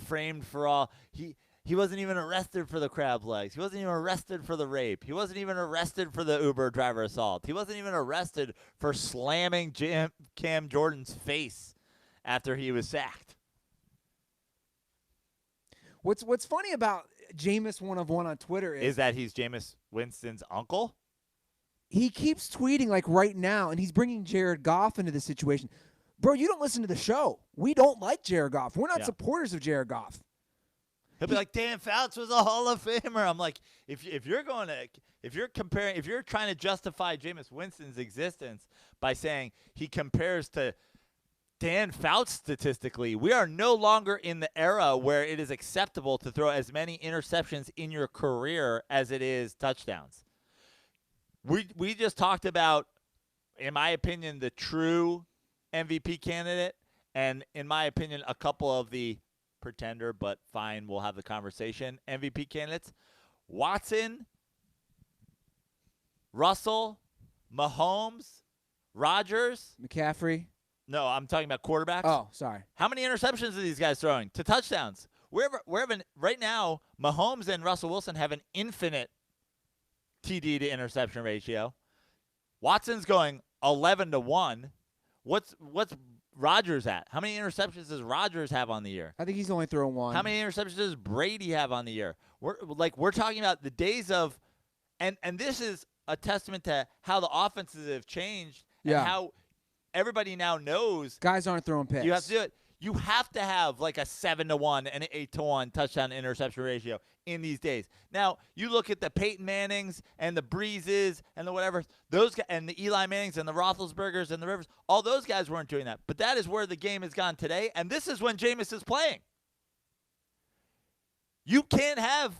framed for all. He wasn't even arrested for the crab legs. He wasn't even arrested for the rape. He wasn't even arrested for the Uber driver assault. He wasn't even arrested for slamming Cam Jordan's face after he was sacked. What's funny about Jameis 1 of 1 on Twitter is that he's Jameis Winston's uncle? He keeps tweeting like right now, and he's bringing Jared Goff into the situation. Bro, you don't listen to the show. We don't like Jared Goff. We're not supporters of Jared Goff. He'll be like, Dan Fouts was a Hall of Famer. I'm like, if you're trying to justify Jameis Winston's existence by saying he compares to Dan Fouts statistically, we are no longer in the era where it is acceptable to throw as many interceptions in your career as it is touchdowns. We just talked about, in my opinion, the true MVP candidate, and in my opinion, a couple of the pretender, but fine, we'll have the conversation, MVP candidates. Watson, Russell, Mahomes, Rodgers. McCaffrey. No, I'm talking about quarterbacks. Oh, sorry. How many interceptions are these guys throwing to touchdowns? Right now, Mahomes and Russell Wilson have an infinite TD to interception ratio. Watson's going 11-1. What's Rodgers at? How many interceptions does Rodgers have on the year? I think he's only thrown one. How many interceptions does Brady have on the year? We're talking about the days of, and this is a testament to how the offenses have changed and how everybody now knows guys aren't throwing picks. You have to do it. You have to have like a 7-1 and an 8-1 touchdown interception ratio in these days. Now, you look at the Peyton Mannings and the Breezes and the whatever, those guys, and the Eli Mannings and the Roethlisbergers and the Rivers, all those guys weren't doing that. But that is where the game has gone today, and this is when Jameis is playing. You can't have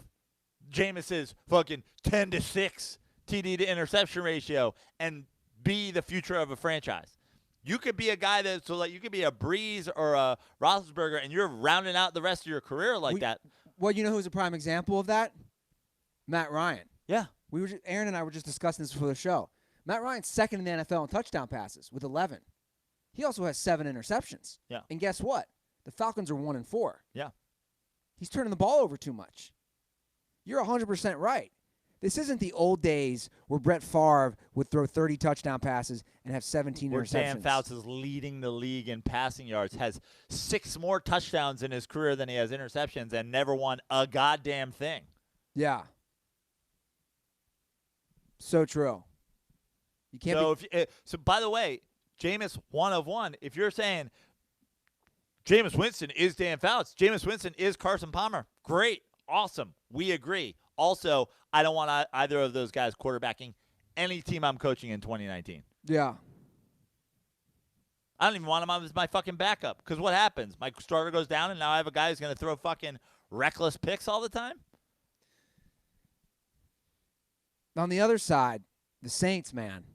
Jameis's fucking 10-6 TD to interception ratio and be the future of a franchise. You could be a guy you could be a Breeze or a Roethlisberger, and you're rounding out the rest of your career like that. Well, you know who's a prime example of that? Matt Ryan. Yeah. Aaron and I were just discussing this before the show. Matt Ryan's second in the NFL in touchdown passes with 11. He also has 7 interceptions. Yeah. And guess what? The Falcons are 1-4. Yeah. He's turning the ball over too much. You're 100% right. This isn't the old days where Brett Favre would throw 30 touchdown passes and have 17 interceptions. Dan Fouts is leading the league in passing yards, has 6 more touchdowns in his career than he has interceptions, and never won a goddamn thing. Yeah. So true. You can't. So by the way, Jameis 1 of 1. If you're saying Jameis Winston is Dan Fouts, Jameis Winston is Carson Palmer, great, awesome, we agree. Also, I don't want either of those guys quarterbacking any team I'm coaching in 2019. Yeah. I don't even want him as my fucking backup. Because what happens? My starter goes down, and now I have a guy who's going to throw fucking reckless picks all the time? On the other side, the Saints, man.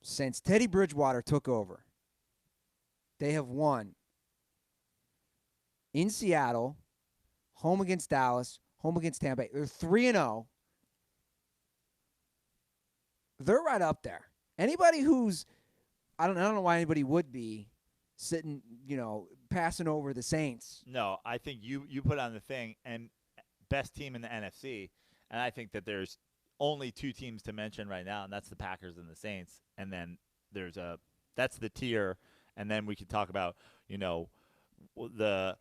Since Teddy Bridgewater took over, they have won in Seattle, home against Dallas, home against Tampa Bay. They're 3-0. They're right up there. Anybody who's, I don't know why anybody would be sitting, passing over the Saints. No, I think you put on the thing, and best team in the NFC, and I think that there's only 2 teams to mention right now, and that's the Packers and the Saints. And then that's the tier, and then we could talk about, the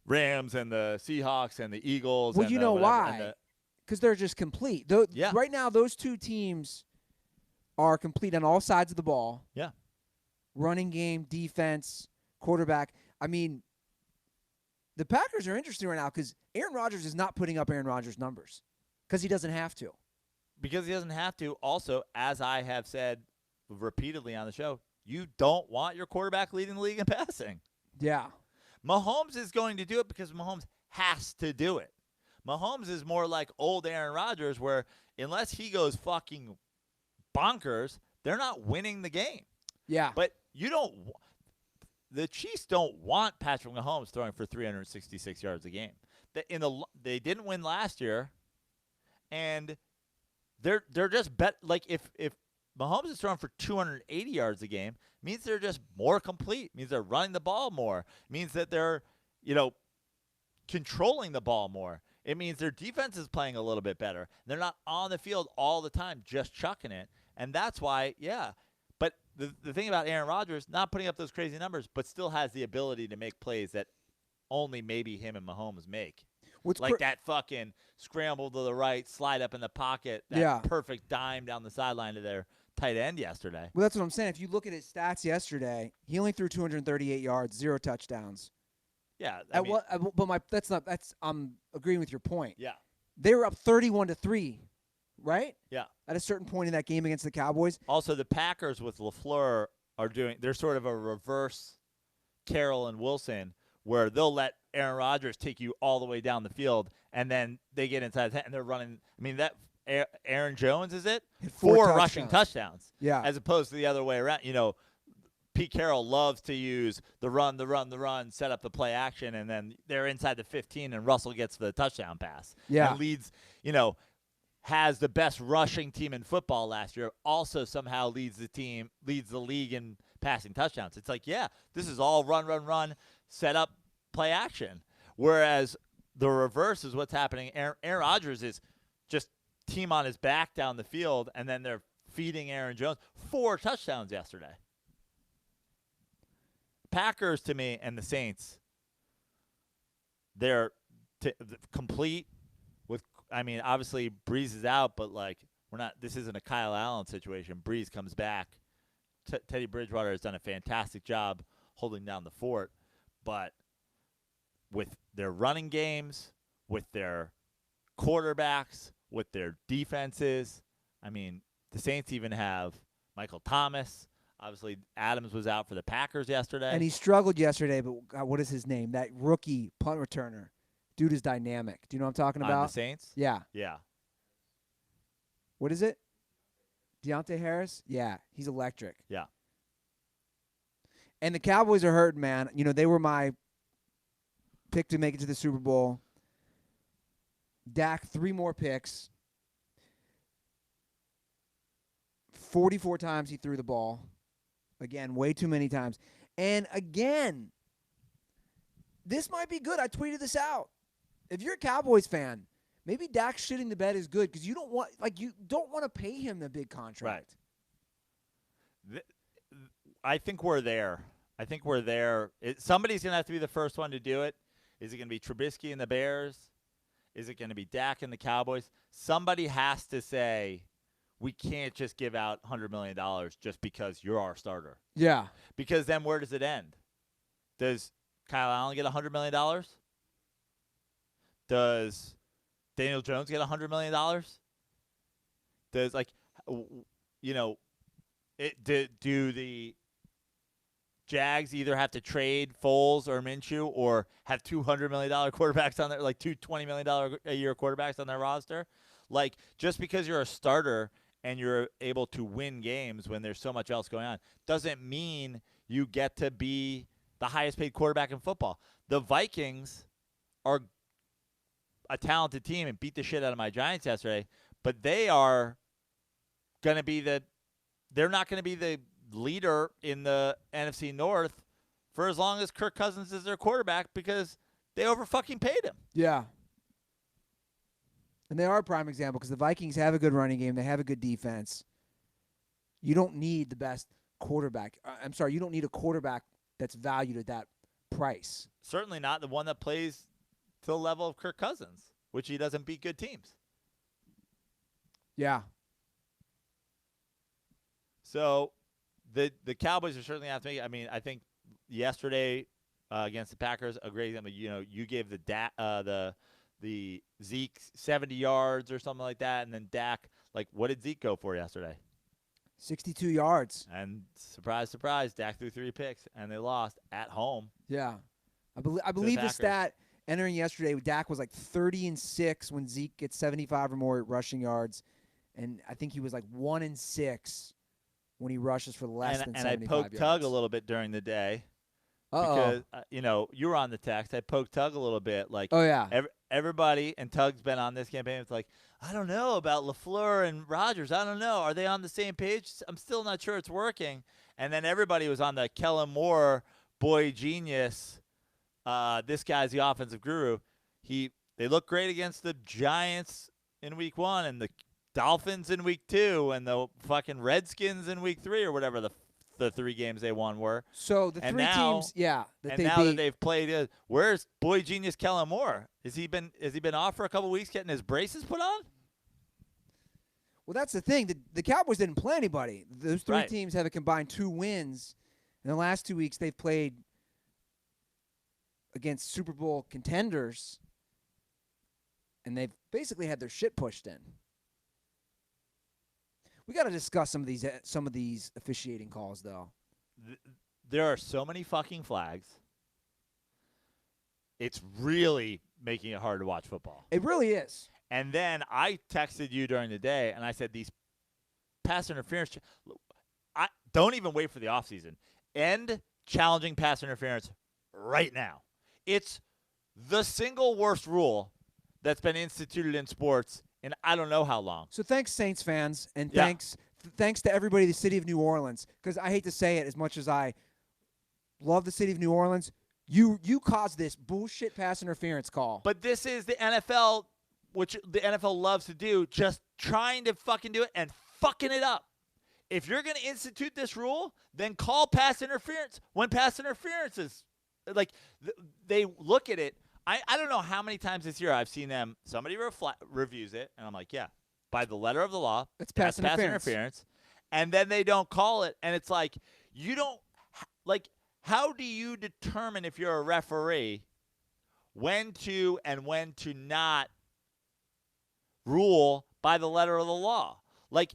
Rams and the Seahawks and the Eagles. Well, you know why? Because they're just complete. Yeah. Right now, those 2 teams are complete on all sides of the ball. Yeah. Running game, defense, quarterback. I mean, the Packers are interesting right now because Aaron Rodgers is not putting up Aaron Rodgers numbers because he doesn't have to. Because he doesn't have to. Also, as I have said repeatedly on the show, you don't want your quarterback leading the league in passing. Yeah. Mahomes is going to do it because Mahomes has to do it. Mahomes is more like old Aaron Rodgers where unless he goes fucking bonkers, they're not winning the game. Yeah. But the Chiefs don't want Patrick Mahomes throwing for 366 yards a game. They didn't win last year, and they're just if Mahomes is throwing for 280 yards a game, means they're just more complete. Means they're running the ball more. Means that they're, controlling the ball more. It means their defense is playing a little bit better. They're not on the field all the time just chucking it. And that's why, yeah. But the thing about Aaron Rodgers, not putting up those crazy numbers, but still has the ability to make plays that only maybe him and Mahomes make. That fucking scramble to the right, slide up in the pocket, that perfect dime down the sideline to their tight end yesterday. Well, that's what I'm saying. If you look at his stats yesterday, he only threw 238 yards, 0 touchdowns. Yeah, I'm agreeing with your point. Yeah, they were up 31-3, right? Yeah. At a certain point in that game against the Cowboys. Also, the Packers with LaFleur they're sort of a reverse Carroll and Wilson, where they'll let Aaron Rodgers take you all the way down the field, and then they get inside the 10 and they're running. I mean, that Aaron Jones, is it? Hit 4 rushing touchdowns. Yeah. As opposed to the other way around. Pete Carroll loves to use the run, set up the play action, and then they're inside the 15, and Russell gets the touchdown pass. Yeah. And leads, has the best rushing team in football last year, also somehow leads the league in passing touchdowns. It's like, yeah, this is all run, set up, play action. Whereas the reverse is what's happening. Aaron Rodgers is just team on his back down the field, and then they're feeding Aaron Jones 4 touchdowns yesterday. Packers, to me, and the Saints, they're complete with. I mean, obviously Breeze is out, but this isn't a Kyle Allen situation. Breeze comes back. Teddy Bridgewater has done a fantastic job holding down the fort, but with their running games, with their quarterbacks, with their defenses, I mean, the Saints even have Michael Thomas. Obviously, Adams was out for the Packers yesterday. And he struggled yesterday, but God, what is his name? That rookie punt returner. Dude is dynamic. Do you know what I'm talking about? On the Saints? Yeah. Yeah. What is it? Deontay Harris? Yeah, he's electric. Yeah. And the Cowboys are hurting, man. They were my pick to make it to the Super Bowl. Dak, 3 more picks. 44 times he threw the ball. Again, way too many times. And again, this might be good. I tweeted this out. If you're a Cowboys fan, maybe Dak shitting the bed is good because you don't want to pay him the big contract. Right. I think we're there. Somebody's going to have to be the first one to do it. Is it going to be Trubisky and the Bears? Is it going to be Dak and the Cowboys? Somebody has to say, we can't just give out $100 million just because you're our starter. Yeah. Because then where does it end? Does Kyle Allen get $100 million? Does Daniel Jones get $100 million? Does, do the Jags either have to trade Foles or Minshew or have $200 million quarterbacks on their, two $20 million a year quarterbacks on their roster? Just because you're a starter and you're able to win games when there's so much else going on doesn't mean you get to be the highest paid quarterback in football. The Vikings are a talented team and beat the shit out of my Giants yesterday, but they are going to be they're not going to be the leader in the NFC North for as long as Kirk Cousins is their quarterback because they over-fucking paid him. Yeah. And they are a prime example because the Vikings have a good running game. They have a good defense. You don't need the best quarterback. You don't need a quarterback that's valued at that price. Certainly not the one that plays to the level of Kirk Cousins, which he doesn't beat good teams. Yeah. So the Cowboys are certainly have to make. I mean, I think yesterday against the Packers, a great example. You gave the Zeke 70 yards or something like that, and then Dak. What did Zeke go for yesterday? 62 yards. And surprise, surprise, Dak threw 3 picks, and they lost at home. Yeah, I believe the stat entering yesterday, Dak was 30-6 when Zeke gets 75 or more rushing yards, and I think he was 1-6 when he rushes for less than 75 yards. And I poked Tug a little bit during the day. Uh-oh. Because, you were on the text. I poked Tug a little bit. Oh, yeah. Everybody, and Tug's been on this campaign, it's I don't know about LaFleur and Rodgers. I don't know. Are they on the same page? I'm still not sure it's working. And then everybody was on the Kellen Moore, boy genius. This guy's the offensive guru. They look great against the Giants in week 1 and the Dolphins in week 2 and the fucking Redskins in week 3 or whatever the 3 games they won were. So the three teams, yeah. That they've played, where's boy genius Kellen Moore? Has he been off for a couple weeks getting his braces put on? Well, that's the thing. The Cowboys didn't play anybody. Those 3 teams have a combined 2 wins. In the last 2 weeks, they've played against Super Bowl contenders, and they've basically had their shit pushed in. We got to discuss some of these officiating calls, though. there are so many fucking flags. It's really making it hard to watch football. It really is. And then I texted you during the day, and I said these pass interference. I don't even wait for the offseason. End challenging pass interference right now. It's the single worst rule that's been instituted in sports in I don't know how long. So thanks, Saints fans, and thanks to everybody in the city of New Orleans, because I hate to say it as much as I love the city of New Orleans. You caused this bullshit pass interference call. But this is the NFL, which the NFL loves to do, just trying to fucking do it and fucking it up. If you're going to institute this rule, then call pass interference when pass interference is like they look at it. I don't know how many times this year I've seen them. Somebody reviews it, and I'm like, yeah, by the letter of the law, it's pass interference. And then they don't call it, and it's like you don't like. How do you determine if you're a referee when to and when to not rule by the letter of the law? Like,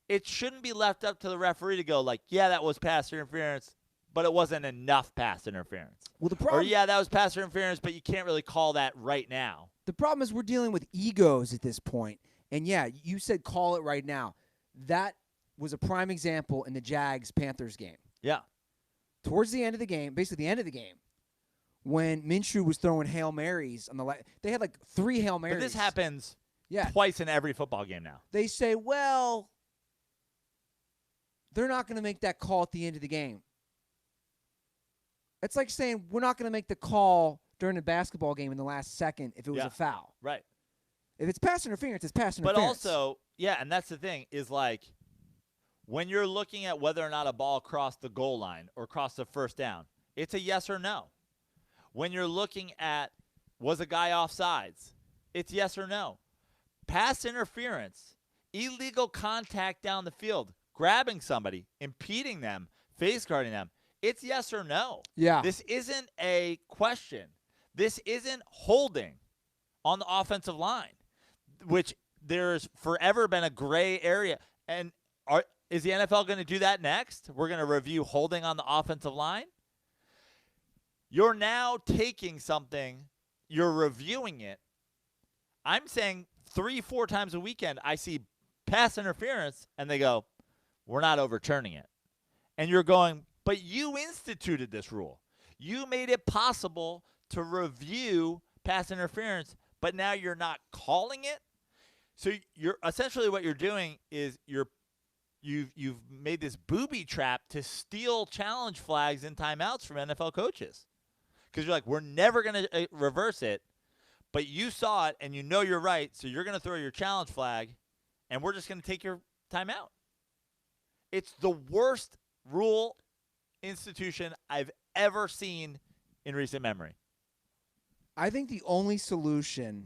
it shouldn't be left up to the referee to go like, yeah, that was pass interference, but it wasn't enough pass interference. Well, the problem, or yeah, that was pass interference, but you can't really call that right now. The problem is we're dealing with egos at this point. And yeah, you said call it right now. That was a prime example in the Jags-Panthers game. Yeah. Towards the end of the game, basically the end of the game, when Minshew was throwing Hail Marys on the they had like 3 Hail Marys. But this happens twice in every football game now. They say, well, they're not going to make that call at the end of the game. It's like saying we're not going to make the call during a basketball game in the last second if it was a foul. Right. If it's pass interference, it's pass interference. But also, yeah, and that's the thing, is like when you're looking at whether or not a ball crossed the goal line or crossed the first down, it's a yes or no. When you're looking at was a guy offsides, it's yes or no. Pass interference, illegal contact down the field, grabbing somebody, impeding them, face guarding them, it's yes or no. Yeah. This isn't a question. This isn't holding on the offensive line, which there's forever been a gray area. And is the NFL going to do that next? We're going to review holding on the offensive line? You're now taking something, you're reviewing it. I'm saying 3-4 times a weekend I see pass interference, and they go, we're not overturning it. And you're going, but you instituted this rule. You made it possible to review pass interference, but now you're not calling it. So you're essentially what you're doing is you've made this booby trap to steal challenge flags and timeouts from NFL coaches. Because you're like, we're never going to reverse it, but you saw it and you know you're right, so you're going to throw your challenge flag, and we're just going to take your timeout. It's the worst rule institution I've ever seen in recent memory. I think the only solution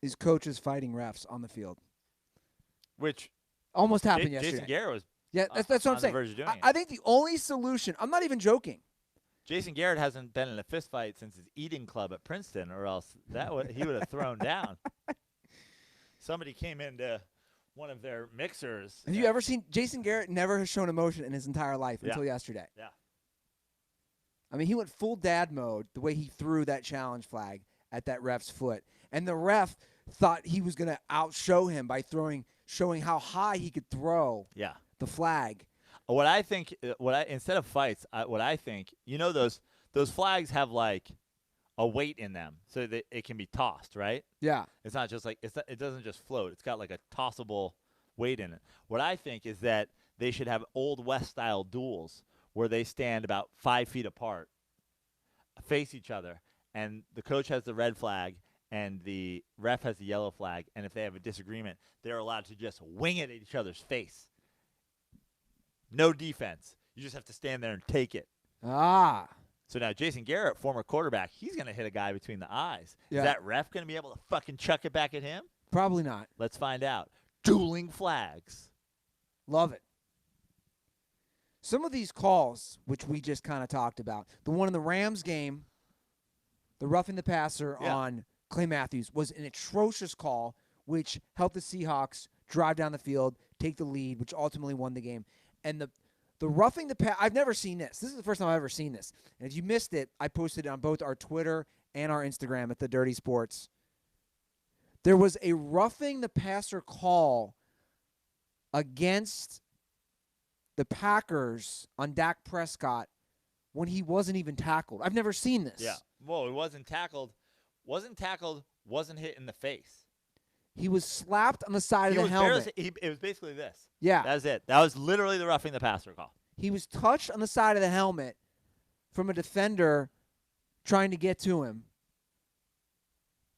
is coaches fighting refs on the field. Which almost happened yesterday. Jason Garrett was that's what I'm saying. I think the only solution, I'm not even joking. Jason Garrett hasn't been in a fist fight since his eating club at Princeton, or else he would have thrown down. Somebody came into one of their mixers. Have you ever seen Jason Garrett? Never has shown emotion in his entire life until yesterday. Yeah. I mean, he went full dad mode the way he threw that challenge flag at that ref's foot. And the ref thought he was going to outshow him by showing how high he could throw the flag. What I think, instead of fights, what I think, those flags have like a weight in them so that it can be tossed, right? Yeah. It's not just like it doesn't just float. It's got like a tossable weight in it. What I think is that they should have Old West style duels where they stand about 5 feet apart, face each other, and the coach has the red flag and the ref has the yellow flag, and if they have a disagreement, they're allowed to just wing it at each other's face. No defense. You just have to stand there and take it. Ah. So now Jason Garrett, former quarterback, he's going to hit a guy between the eyes. Yeah. Is that ref going to be able to fucking chuck it back at him? Probably not. Let's find out. Dueling flags. Love it. Some of these calls, which we just kind of talked about, the one in the Rams game, the roughing the passer on Clay Matthews, was an atrocious call, which helped the Seahawks drive down the field, take the lead, which ultimately won the game. And the roughing the pass, I've never seen this. This is the first time I've ever seen this. And if you missed it, I posted it on both our Twitter and our Instagram at The Dirty Sports. There was a roughing the passer call against the Packers on Dak Prescott when he wasn't even tackled. I've never seen this. Yeah. Whoa, he wasn't tackled. Wasn't hit in the face. He was slapped on the side of the helmet. It was basically this. Yeah. That was it. That was literally the roughing the passer call. He was touched on the side of the helmet from a defender trying to get to him,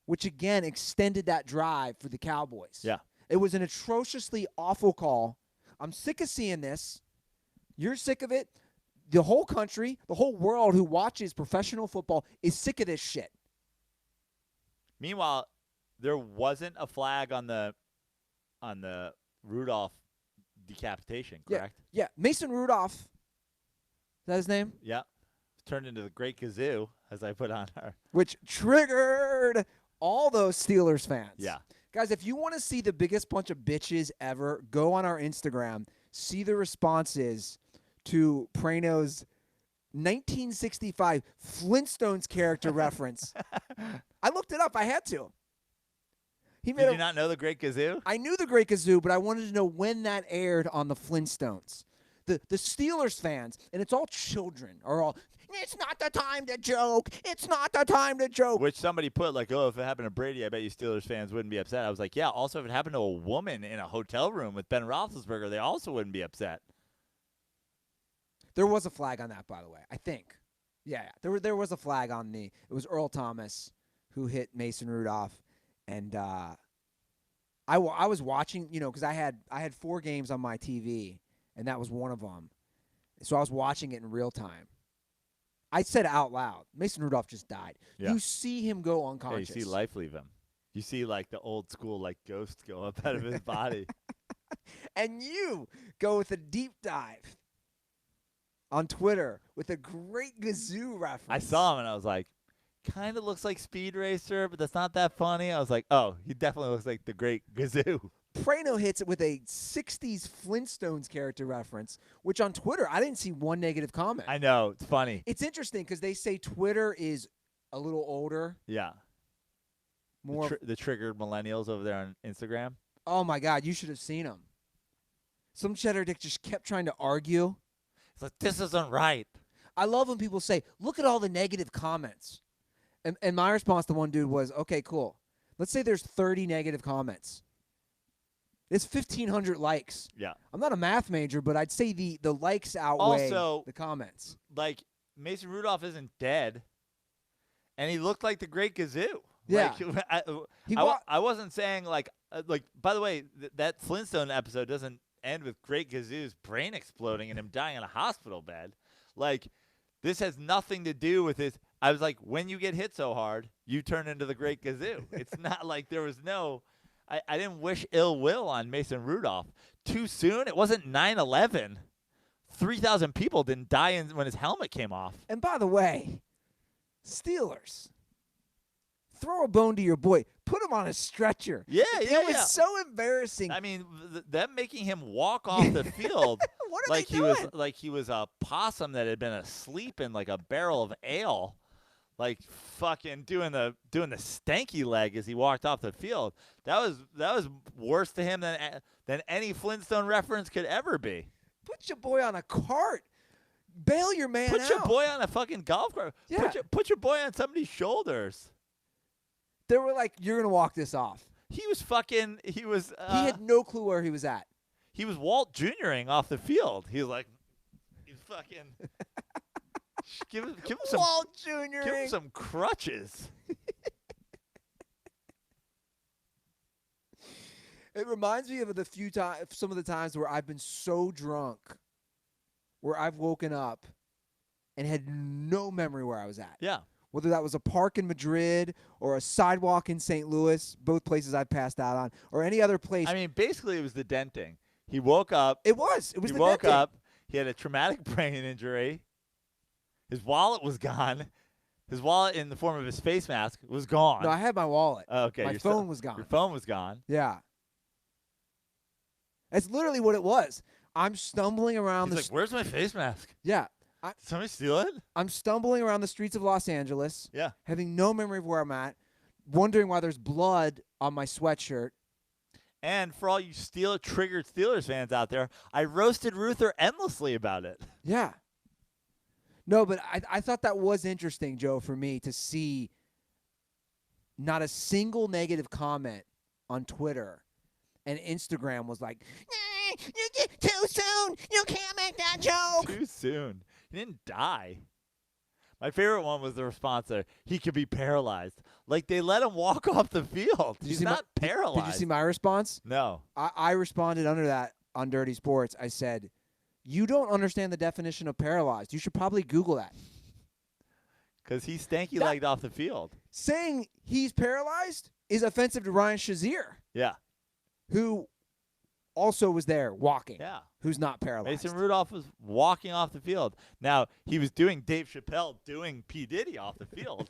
which again extended that drive for the Cowboys. Yeah. It was an atrociously awful call. I'm sick of seeing this. You're sick of it. The whole country, the whole world who watches professional football is sick of this shit. Meanwhile, there wasn't a flag on the Rudolph decapitation, correct? Yeah. Mason Rudolph. Is that his name? Yeah. Turned into the Great Gazoo, as I put on her. Which triggered all those Steelers fans. Yeah. Guys, if you want to see the biggest bunch of bitches ever, go on our Instagram, see the responses to Prano's 1965 Flintstones character reference. I looked it up. I had to. Did you not know the Great Gazoo? I knew the Great Gazoo, but I wanted to know when that aired on the Flintstones. The Steelers fans, and it's all children, are all, it's not the time to joke. It's not the time to joke. Which somebody put like, oh, if it happened to Brady, I bet you Steelers fans wouldn't be upset. I was like, yeah, also if it happened to a woman in a hotel room with Ben Roethlisberger, they also wouldn't be upset. There was a flag on that, by the way, I think. Yeah. There was a flag on it was Earl Thomas who hit Mason Rudolph. And I was watching, because I had 4 games on my TV, and that was one of them. So I was watching it in real time. I said out loud, Mason Rudolph just died. Yeah. You see him go unconscious. Yeah, you see life leave him. You see, like, the old school, like, ghost go up out of his body. And you go with a deep dive on Twitter with a Great Gazoo reference. I saw him, and I was like, kind of looks like Speed Racer, but that's not that funny. I was like, oh, he definitely looks like the Great Gazoo. Prano hits it with a 60s Flintstones character reference, which on Twitter, I didn't see one negative comment. I know. It's funny. It's interesting because they say Twitter is a little older. Yeah. More the triggered millennials over there on Instagram. Oh, my God. You should have seen them. Some cheddar dick just kept trying to argue. It's like, this isn't right. I love when people say, look at all the negative comments. And my response to one dude was, okay, cool. Let's say there's 30 negative comments. It's 1,500 likes. Yeah. I'm not a math major, but I'd say the likes outweigh also, the comments. Like, Mason Rudolph isn't dead, and he looked like the Great Gazoo. Yeah. Like, I wasn't saying, like, by the way, that Flintstone episode doesn't end with Great Gazoo's brain exploding and him dying in a hospital bed. Like, this has nothing to do with this. I was like, when you get hit so hard, you turn into the Great Gazoo. It's not like there was no – I didn't wish ill will on Mason Rudolph. Too soon? It wasn't 9/11. 3,000 people didn't die when his helmet came off. And by the way, Steelers, throw a bone to your boy. Put him on a stretcher. Yeah, It was so embarrassing. I mean, them making him walk off the field what are like they doing? he was a possum that had been asleep in like a barrel of ale. Like fucking doing the stanky leg as he walked off the field. That was worse to him than any Flintstone reference could ever be. Put your boy on a cart. Bail your man out. Put your boy on a fucking golf cart. Yeah. Put your boy on somebody's shoulders. They were like, you're going to walk this off. He was. He had no clue where he was at. He was Walt Jr.ing off the field. He was like, he's fucking. Give him some Walt Jr. Give him some crutches. It reminds me of some of the times where I've been so drunk, where I've woken up and had no memory where I was at. Yeah. Whether that was a park in Madrid or a sidewalk in St. Louis, both places I've passed out on, or any other place. I mean, basically, it was the denting. He woke up. It was He woke up. He had a traumatic brain injury. His wallet was gone. His wallet, in the form of his face mask, was gone. No, I had my wallet. Oh, okay. My phone was gone. Your phone was gone. Yeah. That's literally what it was. I'm stumbling around. He's like, where's my face mask? Yeah. Did somebody steal it? I'm stumbling around the streets of Los Angeles. Yeah. Having no memory of where I'm at, wondering why there's blood on my sweatshirt. And for all you triggered Steelers fans out there, I roasted Ruther endlessly about it. Yeah. No, but I thought that was interesting, Joe, for me to see not a single negative comment on Twitter. And Instagram was like, too soon. You can't make that joke. Too soon. He didn't die. My favorite one was the response there. He could be paralyzed. Like, they let him walk off the field. He's not paralyzed. Did you see my response? No. I responded under that on Dirty Sports. I said, you don't understand the definition of paralyzed. You should probably Google that. Because he's stanky-legged off the field. Saying he's paralyzed is offensive to Ryan Shazier. Yeah. Who also was there walking. Yeah. Who's not paralyzed. Mason Rudolph was walking off the field. Now, he was doing Dave Chappelle doing P. Diddy off the field.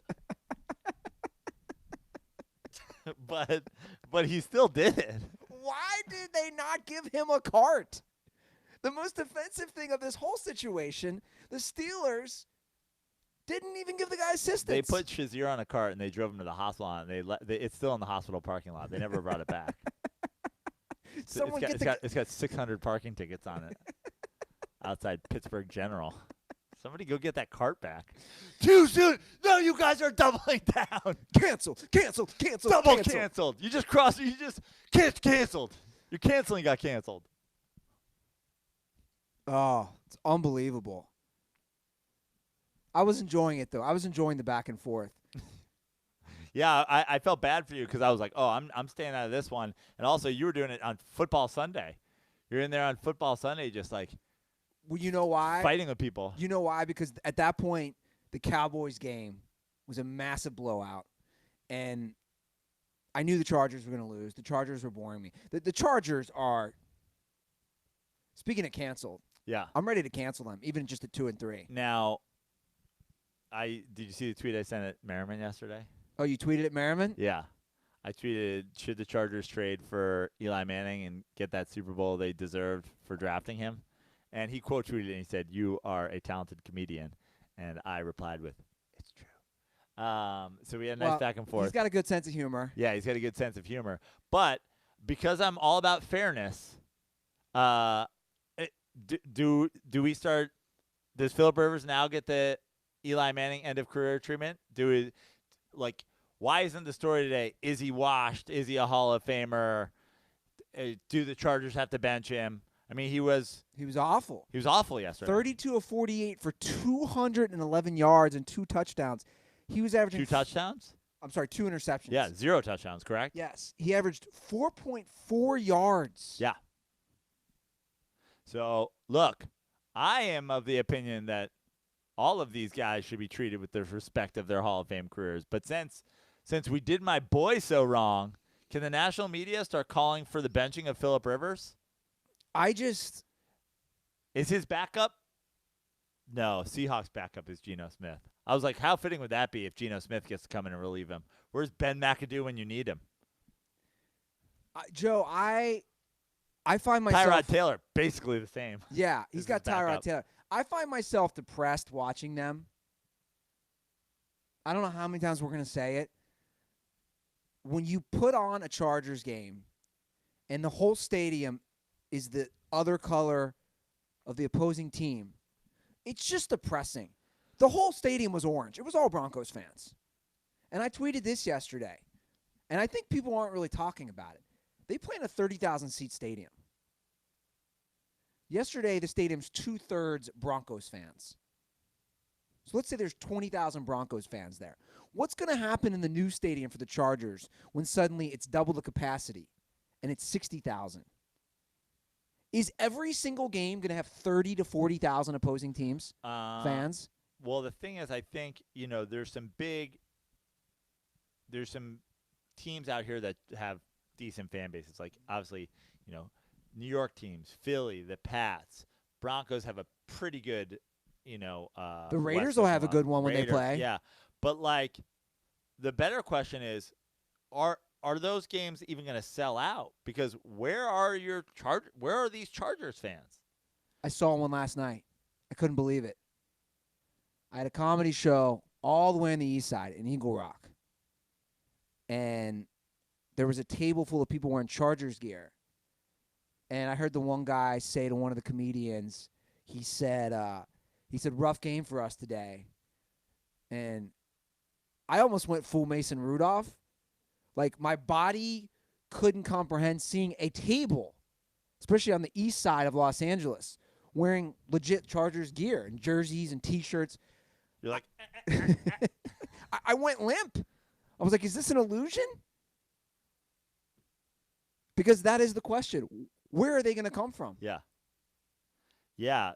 but he still did it. Why did they not give him a cart? The most offensive thing of this whole situation, the Steelers didn't even give the guy assistance. They put Shazier on a cart and they drove him to the hospital. And it's still in the hospital parking lot. They never brought it back. It's got 600 parking tickets on it outside Pittsburgh General. Somebody go get that cart back. Too soon. No, you guys are doubling down. Cancel. Double canceled. You just canceled. Your canceling got canceled. Oh, it's unbelievable. I was enjoying it, though. I was enjoying the back and forth. Yeah, I felt bad for you because I was like, oh, I'm staying out of this one. And also, you were doing it on Football Sunday. You're in there on Football Sunday just like well, you know why? Fighting with people. You know why? Because at that point, the Cowboys game was a massive blowout. And I knew the Chargers were going to lose. The Chargers were boring me. The Chargers are, speaking of canceled, yeah, I'm ready to cancel them, even just at 2-3. Now, did you see the tweet I sent at Merriman yesterday? Oh, you tweeted at Merriman? Yeah. I tweeted, should the Chargers trade for Eli Manning and get that Super Bowl they deserved for drafting him? And he quote tweeted and he said, you are a talented comedian. And I replied with, it's true. So we had a nice back and forth. He's got a good sense of humor. Yeah, he's got a good sense of humor. But because I'm all about fairness, do we start, does Phillip Rivers now get the Eli Manning end of career treatment? Why isn't the story today, is he washed? Is he a Hall of Famer? Do the Chargers have to bench him? I mean, he was awful. He was awful yesterday. 32 of 48 for 211 yards and 2 touchdowns. He was averaging 2 touchdowns? I'm sorry, 2 interceptions. Yeah, 0 touchdowns, correct? Yes. He averaged 4.4 yards. Yeah. So, look, I am of the opinion that all of these guys should be treated with the respect of their Hall of Fame careers. But since we did my boy so wrong, can the national media start calling for the benching of Phillip Rivers? Is his backup? No, Seahawks backup is Geno Smith. I was like, how fitting would that be if Geno Smith gets to come in and relieve him? Where's Ben McAdoo when you need him? Joe, I find myself Tyrod Taylor, basically the same. Yeah, he's got Tyrod Taylor. I find myself depressed watching them. I don't know how many times we're going to say it. When you put on a Chargers game and the whole stadium is the other color of the opposing team, it's just depressing. The whole stadium was orange. It was all Broncos fans. And I tweeted this yesterday, and I think people aren't really talking about it. They play in a 30,000-seat stadium. Yesterday, the stadium's 2/3 Broncos fans. So let's say there's 20,000 Broncos fans there. What's going to happen in the new stadium for the Chargers when suddenly it's double the capacity and it's 60,000? Is every single game going to have 30 to 40,000 opposing teams, fans? Well, the thing is, I think, there's some teams out here that have decent fan bases. Like, obviously, New York teams, Philly, the Pats, Broncos have a pretty good, the Raiders will have a good one when they play. Yeah. But, the better question is, are those games even going to sell out? Because where are these Chargers fans? I saw one last night. I couldn't believe it. I had a comedy show all the way on the east side in Eagle Rock. And there was a table full of people wearing Chargers gear. And I heard the one guy say to one of the comedians, he said, rough game for us today. And I almost went full Mason Rudolph. Like, my body couldn't comprehend seeing a table, especially on the east side of Los Angeles, wearing legit Chargers gear and jerseys and T-shirts. You're like, I went limp. I was like, is this an illusion? Because that is the question. Where are they going to come from? Yeah. Yeah,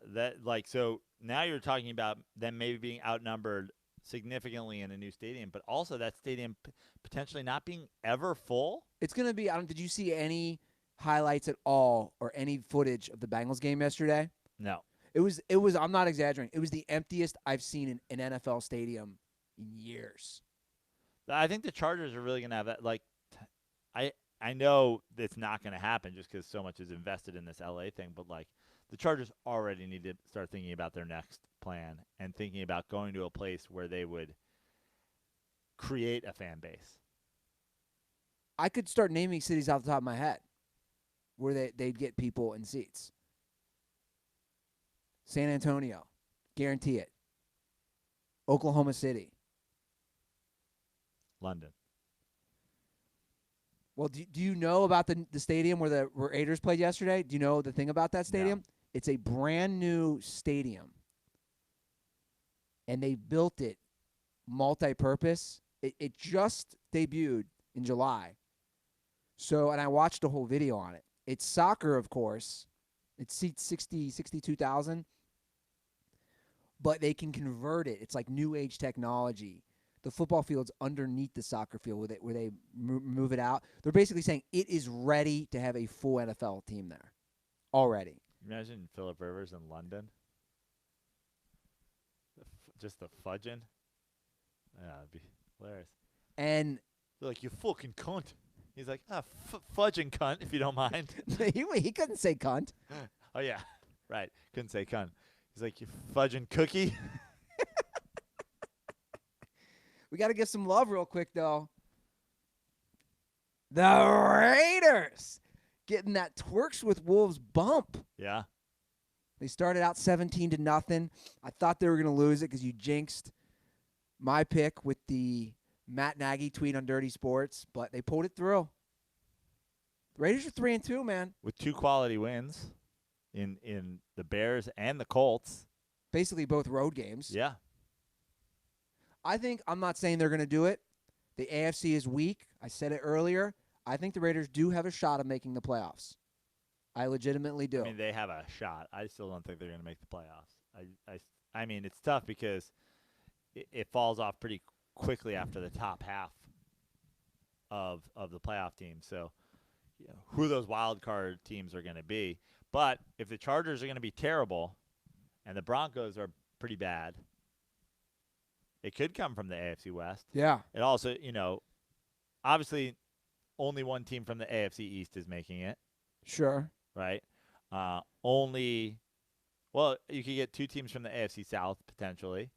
so now you're talking about them maybe being outnumbered significantly in a new stadium, but also that stadium potentially not being ever full. It's going to be, did you see any highlights at all or any footage of the Bengals game yesterday? No. It was, I'm not exaggerating, it was the emptiest I've seen in an NFL stadium in years. I think the Chargers are really going to have that. I know it's not going to happen just because so much is invested in this LA thing, but the Chargers already need to start thinking about their next plan and thinking about going to a place where they would create a fan base. I could start naming cities off the top of my head where they'd get people in seats. San Antonio, guarantee it. Oklahoma City. London. Well, do you know about the stadium where the Raiders played yesterday? Do you know the thing about that stadium? No. It's a brand new stadium. And they built it multi-purpose. It just debuted in July. So, and I watched a whole video on it. It's soccer, of course. It seats 62,000. But they can convert it. It's like new age technology. The football field's underneath the soccer field where they move it out. They're basically saying it is ready to have a full NFL team there already. Imagine Phillip Rivers in London. Just the fudging. Yeah, it'd be hilarious. And they're like, you fucking cunt. He's like, fudging cunt, if you don't mind. he couldn't say cunt. Oh, yeah. Right. Couldn't say cunt. He's like, you fudging cookie. We got to give some love real quick, though. The Raiders getting that Twerks with Wolves bump. Yeah. They started out 17-0. I thought they were going to lose it because you jinxed my pick with the Matt Nagy tweet on Dirty Sports, but they pulled it through. The Raiders are 3-2, man. With 2 quality wins in the Bears and the Colts. Basically both road games. Yeah. I'm not saying they're going to do it. The AFC is weak. I said it earlier. I think the Raiders do have a shot of making the playoffs. I legitimately do. I mean, they have a shot. I still don't think they're going to make the playoffs. I mean, it's tough because it falls off pretty quickly after the top half of the playoff team. So, who those wild card teams are going to be. But if the Chargers are going to be terrible and the Broncos are pretty bad, it could come from the AFC West. Yeah. It also, obviously only one team from the AFC East is making it. Sure. Right? You could get 2 teams from the AFC South potentially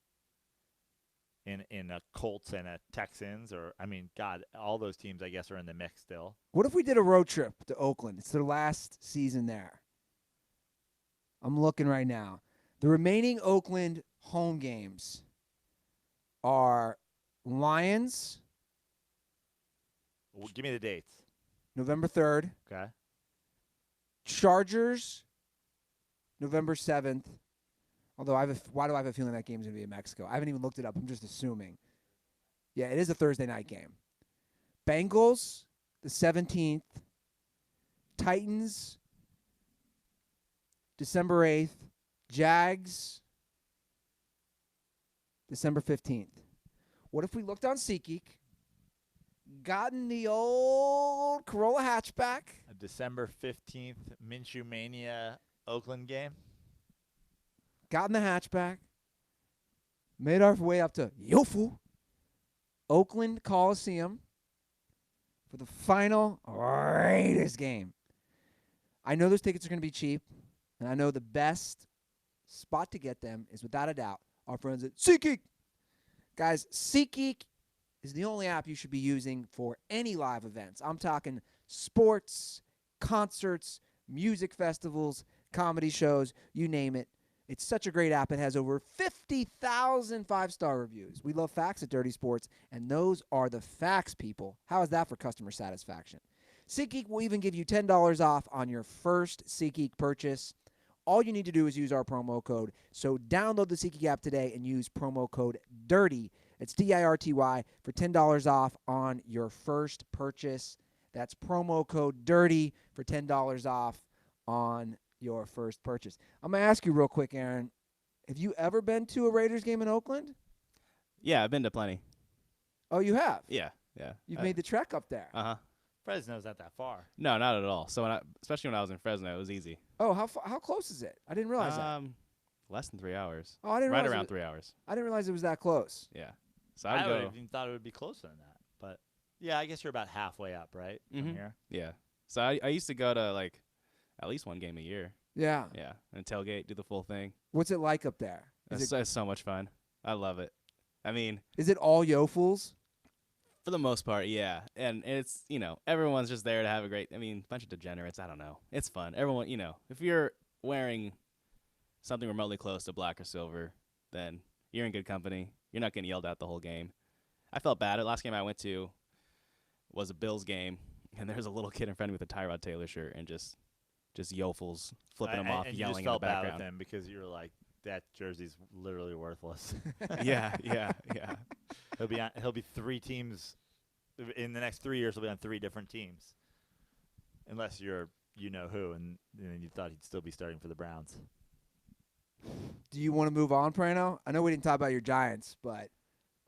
in a Colts and a Texans all those teams I guess are in the mix still. What if we did a road trip to Oakland? It's their last season there. I'm looking right now. The remaining Oakland home games are Lions. Well, give me the dates. November 3rd. Okay. Chargers, November 7th. Although why do I have a feeling that game's going to be in Mexico? I haven't even looked it up. I'm just assuming. Yeah, it is a Thursday night game. Bengals, the 17th. Titans, December 8th. Jags, December 15th. What if we looked on SeatGeek, gotten the old Corolla hatchback? A December 15th Minshew Mania Oakland game. Gotten the hatchback. Made our way up to Yofu, Oakland Coliseum for the final Raiders game. I know those tickets are going to be cheap. And I know the best spot to get them is, without a doubt, our friends at SeatGeek. Guys, SeatGeek is the only app you should be using for any live events. I'm talking sports, concerts, music festivals, comedy shows, you name it. It's such a great app. It has over 50,000 five-star reviews. We love facts at Dirty Sports, and those are the facts, people. How is that for customer satisfaction? SeatGeek will even give you $10 off on your first SeatGeek purchase. All you need to do is use our promo code. So download the SeatGeek app today and use promo code DIRTY. It's DIRTY for $10 off on your first purchase. That's promo code DIRTY for $10 off on your first purchase. I'm going to ask you real quick, Aaron. Have you ever been to a Raiders game in Oakland? Yeah, I've been to plenty. Oh, you have? Yeah. You've made the trek up there. Uh-huh. Fresno's not that far. No, not at all. So especially when I was in Fresno, it was easy. Oh, how close is it? I didn't realize that. Less than 3 hours. Oh, I didn't realize around 3 hours. I didn't realize it was that close. Yeah. So I would have even thought it would be closer than that. But yeah, I guess you're about halfway up, right? From here. Yeah. So I used to go to like at least one game a year. Yeah. Yeah. And tailgate, do the full thing. What's it like up there? It's so much fun. I love it. I mean, is it all yo-fools? For the most part, yeah. And it's, everyone's just there to have a bunch of degenerates. I don't know. It's fun. Everyone, if you're wearing something remotely close to black or silver, then you're in good company. You're not getting yelled at the whole game. I felt bad. The last game I went to was a Bills game, and there was a little kid in front of me with a Tyrod Taylor shirt and just yofels flipping him off, and yelling you just in the background. felt bad with him because you were like, that jersey's literally worthless. Yeah. He'll be 3 teams in the next 3 years. He'll be on 3 different teams, unless you're who, and you thought he'd still be starting for the Browns. Do you want to move on, Prano? I know we didn't talk about your Giants, but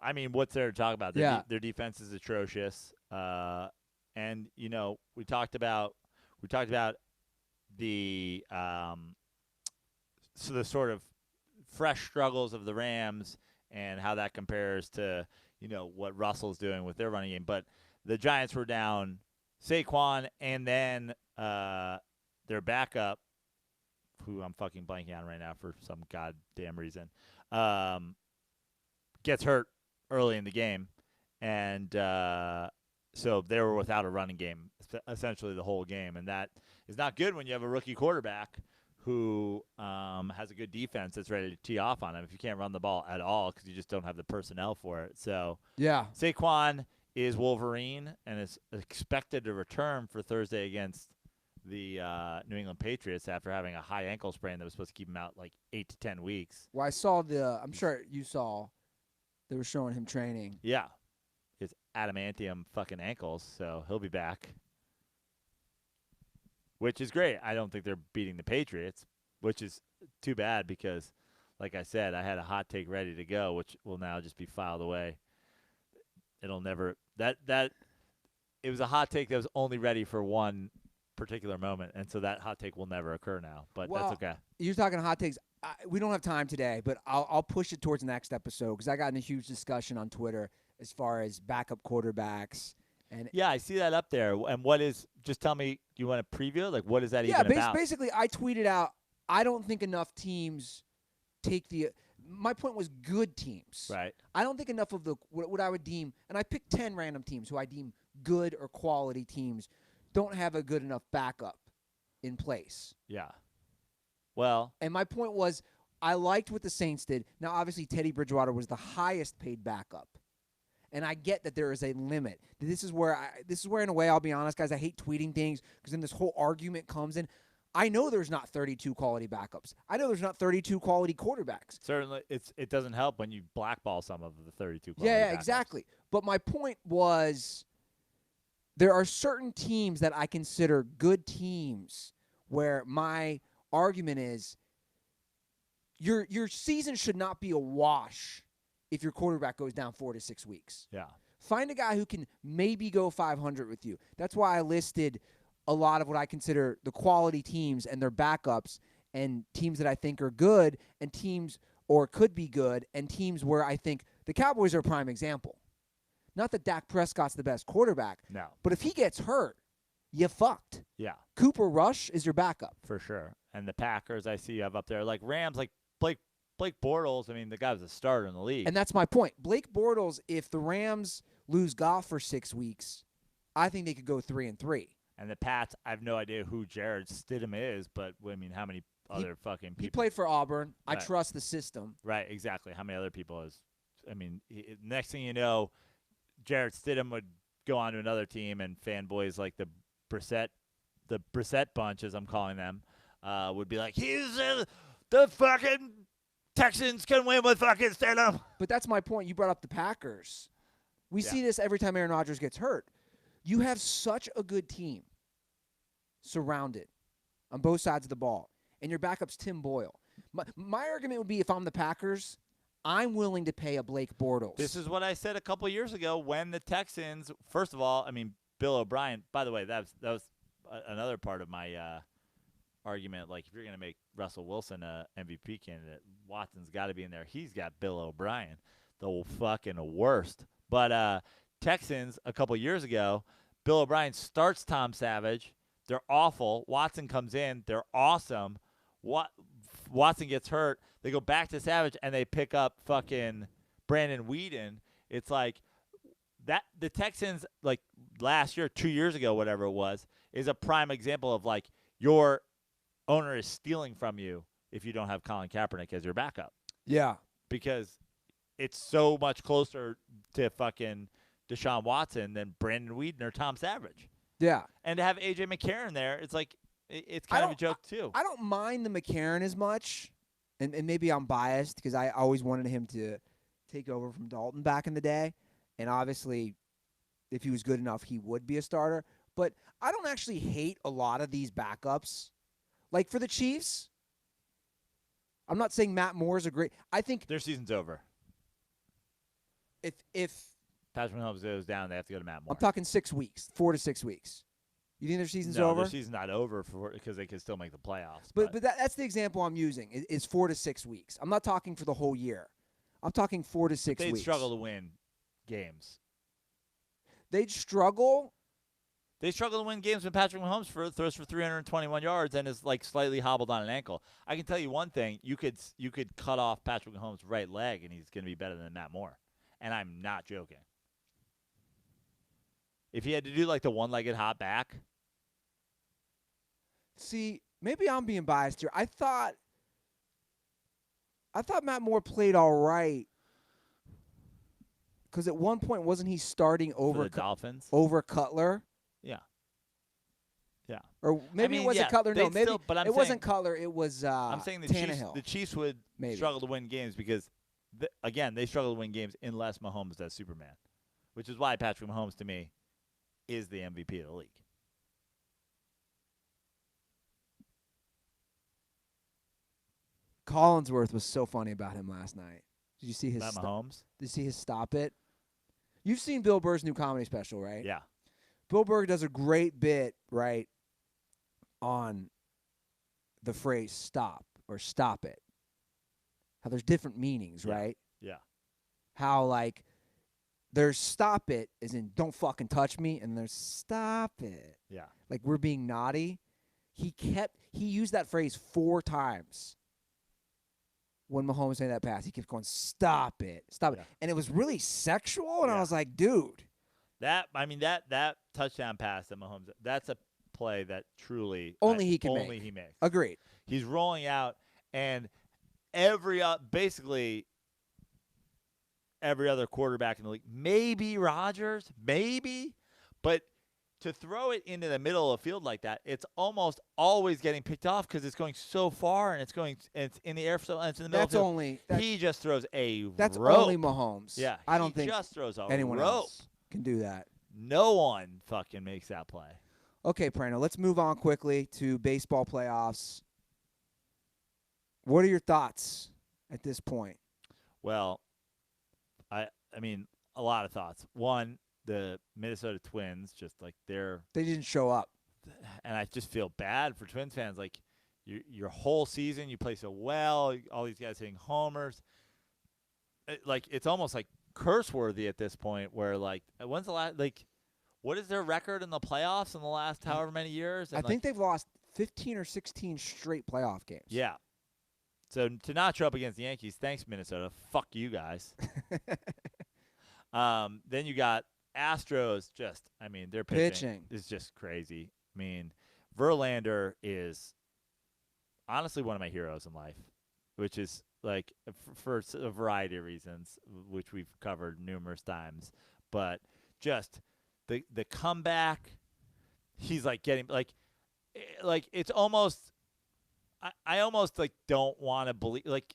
I mean, what's there to talk about? Their defense is atrocious, and we talked about the the sort of fresh struggles of the Rams and how that compares to what Russell's doing with their running game. But the Giants were down Saquon and then their backup, who I'm fucking blanking on right now for some goddamn reason, gets hurt early in the game. And so they were without a running game essentially the whole game. And that is not good when you have a rookie quarterback who has a good defense that's ready to tee off on him if you can't run the ball at all because you just don't have the personnel for it. So yeah, Saquon is Wolverine and is expected to return for Thursday against the New England Patriots after having a high ankle sprain that was supposed to keep him out like 8 to 10 weeks. Well, I saw I'm sure you saw they were showing him training. Yeah. It's adamantium fucking ankles, so he'll be back. Which is great. I don't think they're beating the Patriots, which is too bad because, like I said, I had a hot take ready to go, which will now just be filed away. It'll never it was a hot take that was only ready for one particular moment, and so that hot take will never occur now. But that's okay. You're talking hot takes. We don't have time today, but I'll push it towards the next episode because I got in a huge discussion on Twitter as far as backup quarterbacks. And yeah, I see that up there. And what is? Just tell me. Do you want to preview? Like, what is that even about? Yeah, basically, I tweeted out. I don't think enough teams take the. My point was good teams. Right. I don't think enough of what I would deem, and I picked 10 random teams who I deem good or quality teams, don't have a good enough backup in place. Yeah. Well. And my point was, I liked what the Saints did. Now, obviously, Teddy Bridgewater was the highest paid backup. And I get that there is a limit. This is where, in a way, I'll be honest, guys, I hate tweeting things because then this whole argument comes in. I know there's not 32 quality backups. I know there's not 32 quality quarterbacks. Certainly, it doesn't help when you blackball some of the 32 quality Yeah, backups. exactly. But my point was there are certain teams that I consider good teams where my argument is your season should not be a wash if your quarterback goes down 4 to 6 weeks. Yeah. Find a guy who can maybe go 500 with you. That's why I listed a lot of what I consider the quality teams and their backups and teams that I think are good and teams or could be good and teams where I think the Cowboys are a prime example. Not that Dak Prescott's the best quarterback. No. But if he gets hurt, you fucked. Yeah. Cooper Rush is your backup. For sure. and the Packers I see you have up there. Like Rams, like Blake Bortles, I mean, the guy was a starter in the league. And that's my point. Blake Bortles, if the Rams lose Goff for 6 weeks, I think they could go 3-3. And the Pats, I have no idea who Jared Stidham is, but I mean, how many other fucking people? He played for Auburn. Right. I trust the system. Right, exactly. How many other people is? I mean, next thing you know, Jared Stidham would go on to another team, and fanboys like the Brissett bunch, as I'm calling them, would be like, he's the fucking Texans can win with fucking Stidham. But that's my point. You brought up the Packers. We see this every time Aaron Rodgers gets hurt. You have such a good team surrounded on both sides of the ball, and your backup's Tim Boyle. My argument would be if I'm the Packers, I'm willing to pay a Blake Bortles. This is what I said a couple years ago when the Texans, first of all, I mean, Bill O'Brien, by the way, that was another part of my argument. Like, if you're going to make Russell Wilson a MVP candidate, Watson's got to be in there. He's got Bill O'Brien, the fucking worst. But Texans, a couple years ago, Bill O'Brien starts Tom Savage. They're awful. Watson comes in. They're awesome. Watson gets hurt. They go back to Savage, and they pick up fucking Brandon Weeden. It's like that. The Texans, like last year, 2 years ago, whatever it was, is a prime example of like your owner is stealing from you if you don't have Colin Kaepernick as your backup. Yeah. Because it's so much closer to fucking Deshaun Watson than Brandon Weeden or Tom Savage. Yeah. And to have A.J. McCarron there, it's like it's kind of a joke too. I don't mind the McCarron as much, and maybe I'm biased because I always wanted him to take over from Dalton back in the day. And obviously, if he was good enough, he would be a starter. But I don't actually hate a lot of these backups. Like for the Chiefs, I'm not saying Matt Moore's a great. I think their season's over. If Patrick Mahomes goes down, they have to go to Matt Moore. I'm talking 6 weeks, 4 to 6 weeks. You think their season's no, over? Their season's not over because they can still make the playoffs. But that's the example I'm using is 4 to 6 weeks. I'm not talking for the whole year. I'm talking 4 to 6 weeks. They'd struggle to win games. They'd struggle. They struggle to win games when Patrick Mahomes throws for 321 yards and is like slightly hobbled on an ankle. I can tell you one thing: you could cut off Patrick Mahomes' right leg and he's going to be better than Matt Moore. And I'm not joking. If he had to do like the one-legged hop back. See, maybe I'm being biased here. I thought Matt Moore played all right. Because at one point, wasn't he starting over the Dolphins? Over Cutler? Yeah. Yeah. Or maybe it wasn't Cutler. No, maybe it wasn't Cutler. It was I'm saying the Chiefs would struggle to win games because, again, they struggle to win games unless Mahomes does Superman, which is why Patrick Mahomes, to me, is the MVP of the league. Collinsworth was so funny about him last night. Did you see his Mahomes? Did you see his stop it? You've seen Bill Burr's new comedy special, right? Yeah. Bill Burr does a great bit, right, on the phrase stop or stop it. How there's different meanings, right? Yeah. How, like, there's stop it as in don't fucking touch me, and there's stop it. Yeah. Like we're being naughty. He used that phrase 4 times. When Mahomes made that pass, he kept going, stop it. And it was really sexual, and I was like, dude. That touchdown pass that Mahomes, that's a play that truly he makes. Agreed. He's rolling out, and basically every other quarterback in the league, maybe Rodgers, but to throw it into the middle of the field like that, it's almost always getting picked off because it's going so far and it's in the air, so it's in the middle of the field. He just throws a That's rope. only Mahomes. Yeah, I don't think just throws a anyone rope. else can do that. No one fucking makes that play. Okay, Prano, let's move on quickly to baseball playoffs. What are your thoughts at this point? Well, I mean, a lot of thoughts. One, the Minnesota Twins, just like they didn't show up. And I just feel bad for Twins fans. Like, your whole season, you play so well, all these guys hitting homers. It's almost like curse-worthy at this point where, like, when's the last, like, what is their record in the playoffs in the last however many years? And I think they've lost 15 or 16 straight playoff games. Yeah. So to not show up against the Yankees, thanks, Minnesota. Fuck you guys. Then you got Astros. Their pitching is just crazy. I mean, Verlander is honestly one of my heroes in life, which is like for a variety of reasons, which we've covered numerous times. But just the comeback, he's like getting like it's almost. I almost like don't want to believe like.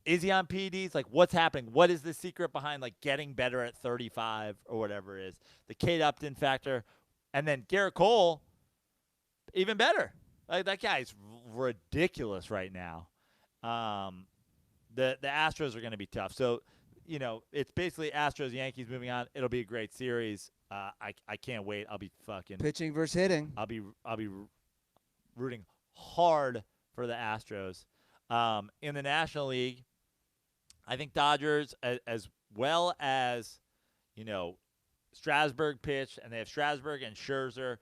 Is he on PEDs? Like, what's happening? What is the secret behind, like, getting better at 35 or whatever it is? The Kate Upton factor. And then Garrett Cole, even better. Like, that guy's ridiculous right now. The Astros are going to be tough. So, it's basically Astros-Yankees moving on. It'll be a great series. I can't wait. I'll be fucking – pitching versus hitting. I'll be rooting hard for the Astros. In the National League, I think Dodgers, as well as, Strasburg pitched, and they have Strasburg and Scherzer.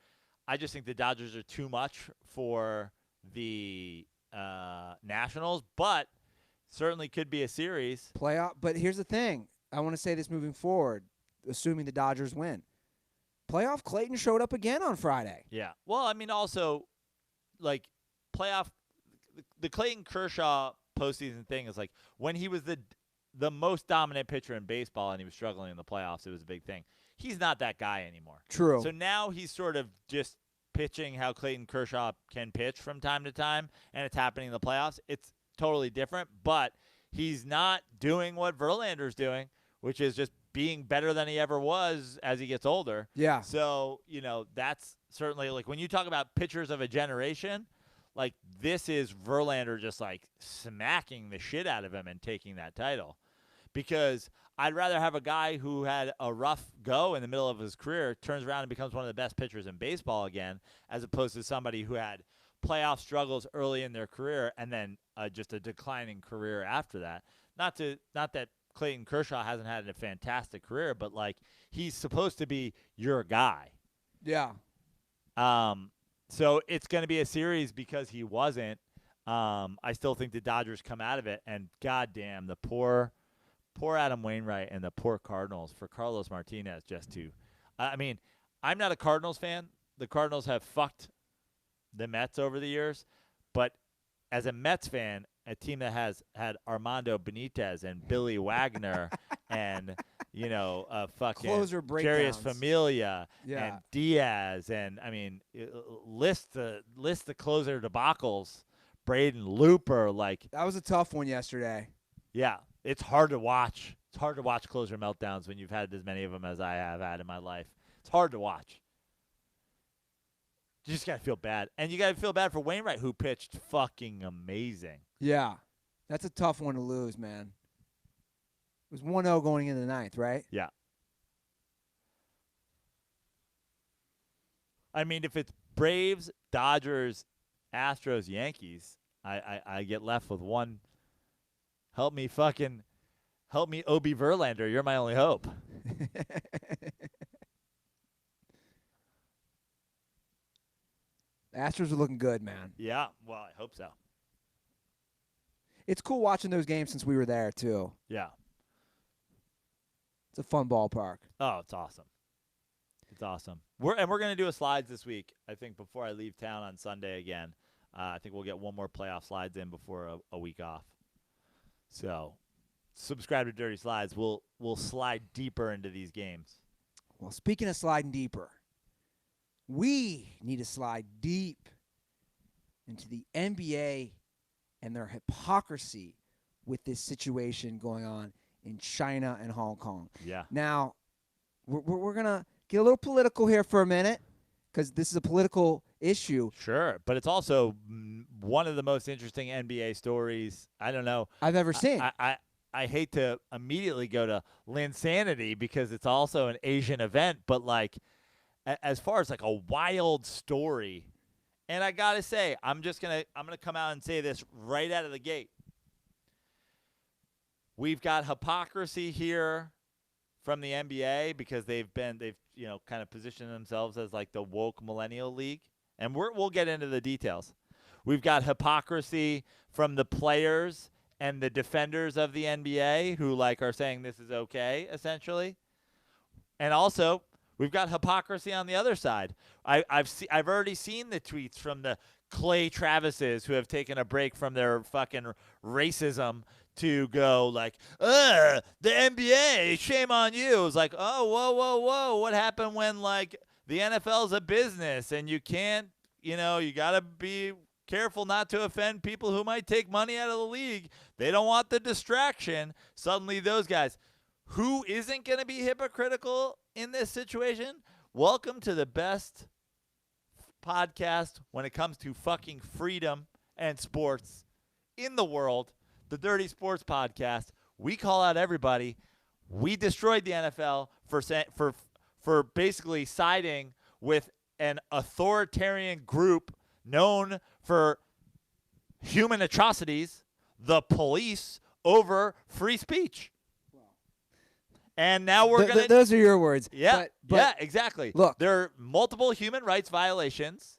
I just think the Dodgers are too much for the Nationals, but certainly could be a series. Playoff. But here's the thing. I want to say this moving forward, assuming the Dodgers win. Playoff Clayton showed up again on Friday. Yeah. Well, also, like, playoff – the Clayton Kershaw postseason thing is like when he was the most dominant pitcher in baseball and he was struggling in the playoffs, it was a big thing. He's not that guy anymore. True. So now he's sort of just pitching how Clayton Kershaw can pitch from time to time, and it's happening in the playoffs. It's totally different, but he's not doing what Verlander's doing, which is just being better than he ever was as he gets older. Yeah. So, that's certainly like when you talk about pitchers of a generation, like, this is Verlander just, like, smacking the shit out of him and taking that title. Because I'd rather have a guy who had a rough go in the middle of his career, turns around and becomes one of the best pitchers in baseball again, as opposed to somebody who had playoff struggles early in their career and then just a declining career after that. Not that Clayton Kershaw hasn't had a fantastic career, but, like, he's supposed to be your guy. Yeah. So it's going to be a series because he wasn't. I still think the Dodgers come out of it, and goddamn, the poor Adam Wainwright and the poor Cardinals for Carlos Martinez just to – I'm not a Cardinals fan. The Cardinals have fucked the Mets over the years, but as a Mets fan, a team that has had Armando Benitez and Billy Wagner and – fucking closer breakdowns. Jarius Familia and Diaz, and list the closer debacles. Braden Looper, like that was a tough one yesterday. Yeah, it's hard to watch. It's hard to watch closer meltdowns when you've had as many of them as I have had in my life. It's hard to watch. You just gotta feel bad, and you gotta feel bad for Wainwright, who pitched fucking amazing. Yeah, that's a tough one to lose, man. It was 1-0 going into the ninth, right? Yeah. If it's Braves, Dodgers, Astros, Yankees, I get left with one. Help me, Obi Verlander. You're my only hope. The Astros are looking good, man. Yeah, well, I hope so. It's cool watching those games since we were there, too. Yeah. It's a fun ballpark. Oh, it's awesome. It's awesome. We're going to do a slides this week, I think, before I leave town on Sunday again. I think we'll get one more playoff slides in before a week off. So, subscribe to Dirty Slides. We'll slide deeper into these games. Well, speaking of sliding deeper, we need to slide deep into the NBA and their hypocrisy with this situation going on in China and Hong Kong. Yeah. Now, we're going to get a little political here for a minute because this is a political issue. Sure, but it's also one of the most interesting NBA stories, I don't know, I've ever seen. I hate to immediately go to Linsanity because it's also an Asian event, but like as far as like a wild story, and I got to say, I'm going to come out and say this right out of the gate. We've got hypocrisy here from the NBA because they've kind of positioned themselves as like the woke millennial league. and we'll get into the details. We've got hypocrisy from the players and the defenders of the NBA who are saying this is okay, essentially. And also, we've got hypocrisy on the other side. I've already seen the tweets from the Clay Travises who have taken a break from their fucking racism to go the NBA, shame on you. It's oh, whoa. What happened when the NFL's a business and you can't, you got to be careful not to offend people who might take money out of the league. They don't want the distraction. Suddenly those guys. Who isn't going to be hypocritical in this situation? Welcome to the best podcast when it comes to fucking freedom and sports in the world, the Dirty Sports Podcast. We call out everybody. We destroyed the NFL for basically siding with an authoritarian group known for human atrocities, the police, over free speech. And now we're going to... Those are your words. Yeah, but exactly. Look. There are multiple human rights violations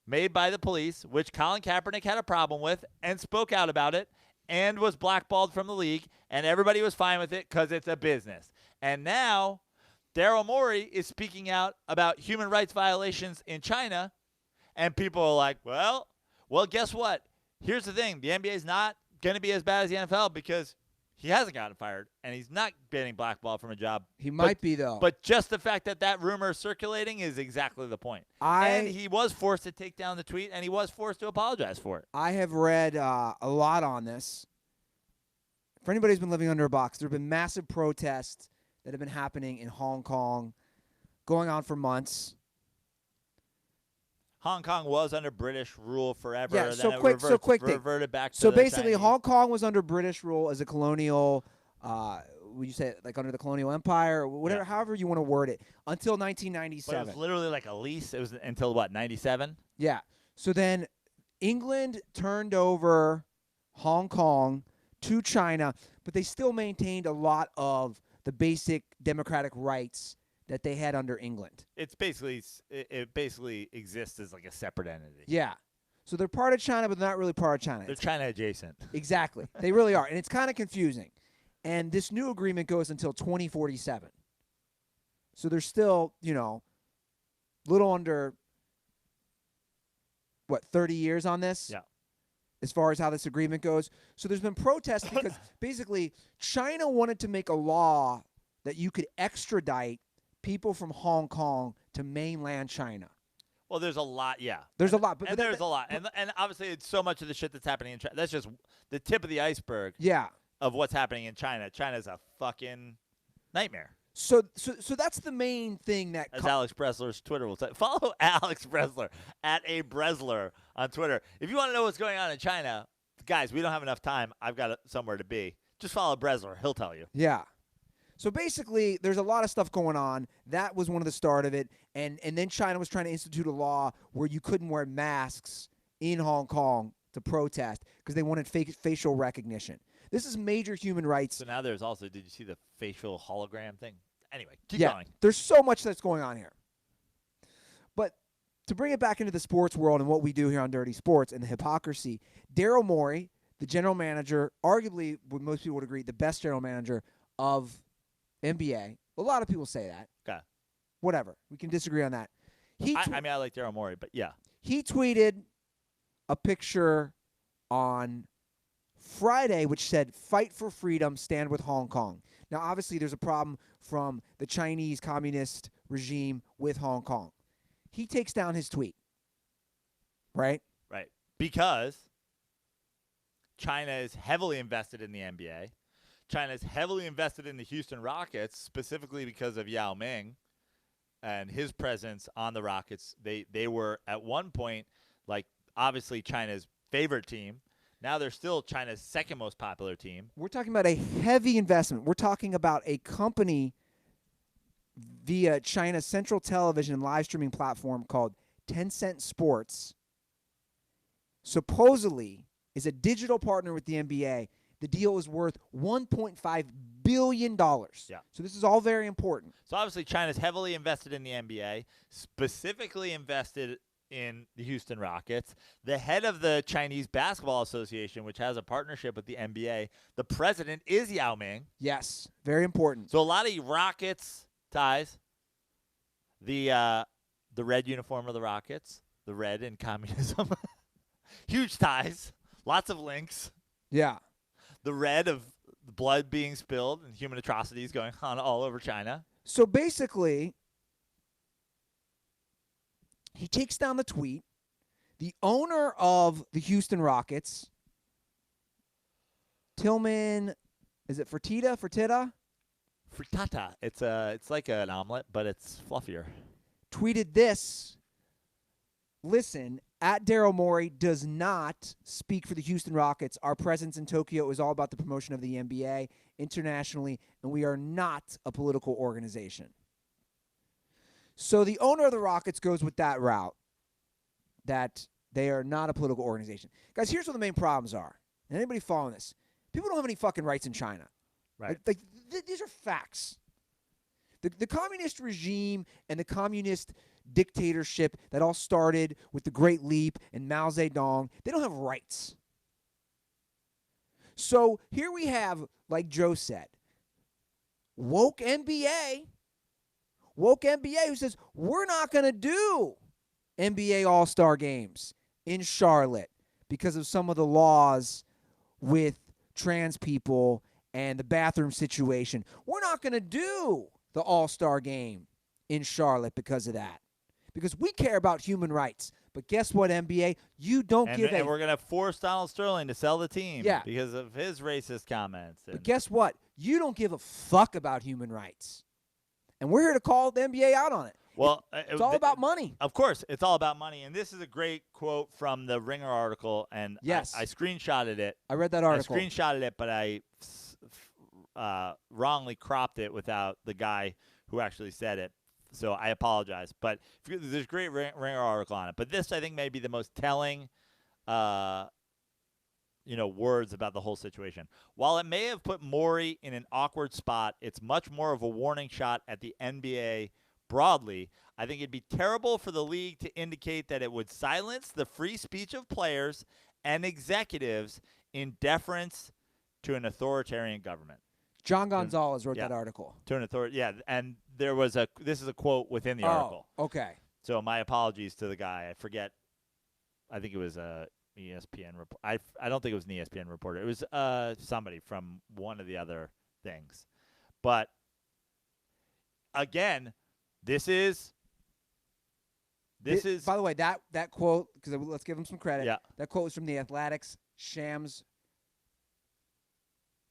made by the police, which Colin Kaepernick had a problem with and spoke out about it and was blackballed from the league, and everybody was fine with it because it's a business. And now Daryl Morey is speaking out about human rights violations in China, and people are like, well, guess what? Here's the thing. The NBA is not going to be as bad as the NFL because... he hasn't gotten fired, and he's not getting blackballed from a job. He might be, though. But just the fact that rumor is circulating is exactly the point. And he was forced to take down the tweet, and he was forced to apologize for it. I have read a lot on this. For anybody who's been living under a box, there have been massive protests that have been happening in Hong Kong, going on for months. Hong Kong was under British rule forever. Yeah, and so then quick thing. Reverted back to so the basically, Chinese. Hong Kong was under British rule as a colonial. Would you say under the colonial empire, or whatever, however you want to word it, until 1997. But it was literally a lease. It was until what, 97? Yeah. So then, England turned over Hong Kong to China, but they still maintained a lot of the basic democratic rights that they had under England. It basically exists as a separate entity. Yeah. So they're part of China, but they're not really part of China. They're China adjacent. Exactly. They really are. And it's kind of confusing. And this new agreement goes until 2047. So there's still, little under, 30 years on this? Yeah. As far as how this agreement goes. So there's been protests because basically China wanted to make a law that you could extradite people from Hong Kong to mainland China. Well, there's a lot, yeah. There's a lot. But there's a lot. And obviously, it's so much of the shit that's happening in China. That's just the tip of the iceberg of what's happening in China. China's a fucking nightmare. So that's the main thing that... As Alex Bresler's Twitter will say. Follow Alex Bresler, @abresler on Twitter. If you want to know what's going on in China, guys, we don't have enough time. I've got somewhere to be. Just follow Bresler. He'll tell you. Yeah. So basically, there's a lot of stuff going on. That was one of the start of it. And then China was trying to institute a law where you couldn't wear masks in Hong Kong to protest because they wanted facial recognition. This is major human rights. So now there's also, did you see the facial hologram thing? Anyway, keep going. There's so much that's going on here. But to bring it back into the sports world and what we do here on Dirty Sports and the hypocrisy, Daryl Morey, the general manager, arguably, what most people would agree, the best general manager of NBA. A lot of people say that. Okay. Whatever. We can disagree on that. I like Daryl Morey, but yeah. He tweeted a picture on Friday which said, "Fight for freedom, stand with Hong Kong." Now, obviously, there's a problem from the Chinese communist regime with Hong Kong. He takes down his tweet. Right? Right. Because China is heavily invested in the NBA. China is heavily invested in the Houston Rockets, specifically because of Yao Ming and his presence on the Rockets. They were, at one point, obviously China's favorite team. Now they're still China's second most popular team. We're talking about a heavy investment. We're talking about a company via China's central television and live streaming platform called Tencent Sports. Supposedly is a digital partner with the NBA. The deal is worth $1.5 billion. Yeah. So this is all very important. So obviously China's heavily invested in the NBA, specifically invested in the Houston Rockets. The head of the Chinese Basketball Association, which has a partnership with the NBA, the president is Yao Ming. Yes, very important. So a lot of Rockets ties. The red uniform of the Rockets, the red in communism. Huge ties, lots of links. Yeah. The red of blood being spilled and human atrocities going on all over China. So basically, he takes down the tweet. The owner of the Houston Rockets, Tillman, is it Fertitta? Frittata. It's like an omelet, but it's fluffier. Tweeted this. Listen, at Daryl Morey does not speak for the Houston Rockets. Our presence in Tokyo is all about the promotion of the NBA internationally, and we are not a political organization. So the owner of the Rockets goes with that route, that they are not a political organization. Guys, here's what the main problems are. And anybody following this? People don't have any fucking rights in China. Right. These are facts. The communist regime and the communist dictatorship that all started with the Great Leap and Mao Zedong, they don't have rights. So here we have, like Joe said, woke NBA who says, we're not going to do NBA All-Star games in Charlotte because of some of the laws with trans people and the bathroom situation. We're not going to do the All-Star game in Charlotte because of that. Because we care about human rights. But guess what, NBA? You don't give a... And we're going to force Donald Sterling to sell the team Yeah. because of his racist comments. But guess what? You don't give a fuck about human rights. And we're here to call the NBA out on it. Well, it's all about money. Of course, it's all about money. And this is a great quote from the Ringer article. And yes. I screenshotted it. I read that article. I screenshotted it, but I wrongly cropped it without the guy who actually said it. So I apologize. But there's a great Ringer article on it. But this, I think, may be the most telling words about the whole situation. While it may have put Morey in an awkward spot, it's much more of a warning shot at the NBA broadly. I think it'd be terrible for the league to indicate that it would silence the free speech of players and executives in deference to an authoritarian government. John Gonzalez wrote that article. To an authority, and there was this is a quote within the article. Okay. So my apologies to the guy. I forget. I think it was a ESPN report. I don't think it was an ESPN reporter. It was somebody from one of the other things. But again, this is. By the way, that quote, because let's give him some credit. Yeah. That quote was from the Athletics. Shams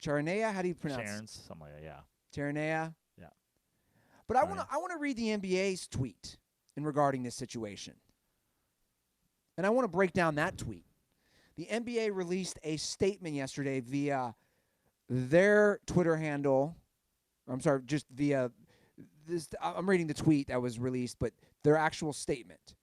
Charania. How do you pronounce it? Charnes, something like that. Yeah. Charania. Yeah. But I want to read the NBA's tweet regarding this situation. And I want to break down that tweet. The NBA released a statement yesterday via their Twitter handle. I'm sorry, just via this. I'm reading the tweet that was released, but their actual statement.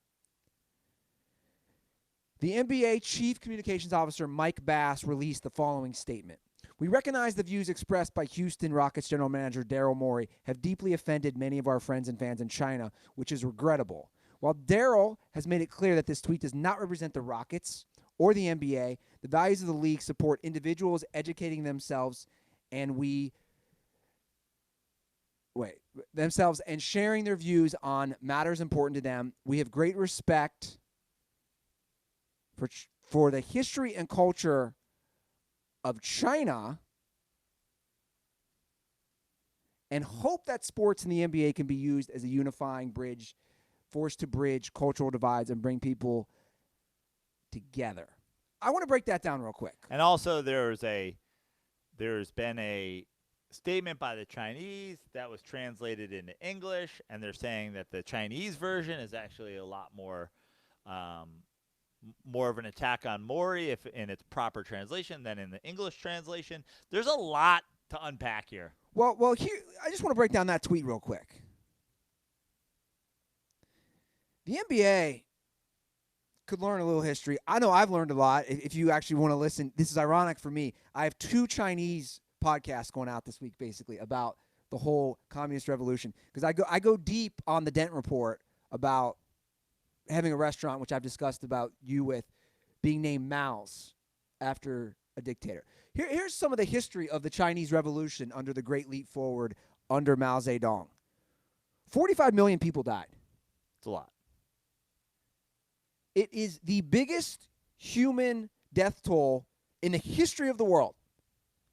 The NBA Chief Communications Officer Mike Bass released the following statement. We recognize the views expressed by Houston Rockets General Manager Daryl Morey have deeply offended many of our friends and fans in China, which is regrettable. While Daryl has made it clear that this tweet does not represent the Rockets or the NBA, the values of the league support individuals educating themselves and sharing their views on matters important to them. We have great respect for the history and culture of China and hope that sports in the NBA can be used as a unifying bridge, force to bridge cultural divides and bring people together. I want to break that down real quick. And also there's been a statement by the Chinese that was translated into English, and they're saying that the Chinese version is actually a lot more of an attack on Morey if in its proper translation than in the English translation. There's a lot to unpack here. Well, here I just want to break down that tweet real quick. The NBA could learn a little history. I know I've learned a lot. If you actually want to listen, this is ironic for me. I have 2 Chinese podcasts going out this week, basically, about the whole communist revolution. Because I go deep on the Dent Report about having a restaurant, which I've discussed about you with, being named Mao's after a dictator. Here's some of the history of the Chinese Revolution under the Great Leap Forward under Mao Zedong. 45 million people died. It's a lot. It is the biggest human death toll in the history of the world.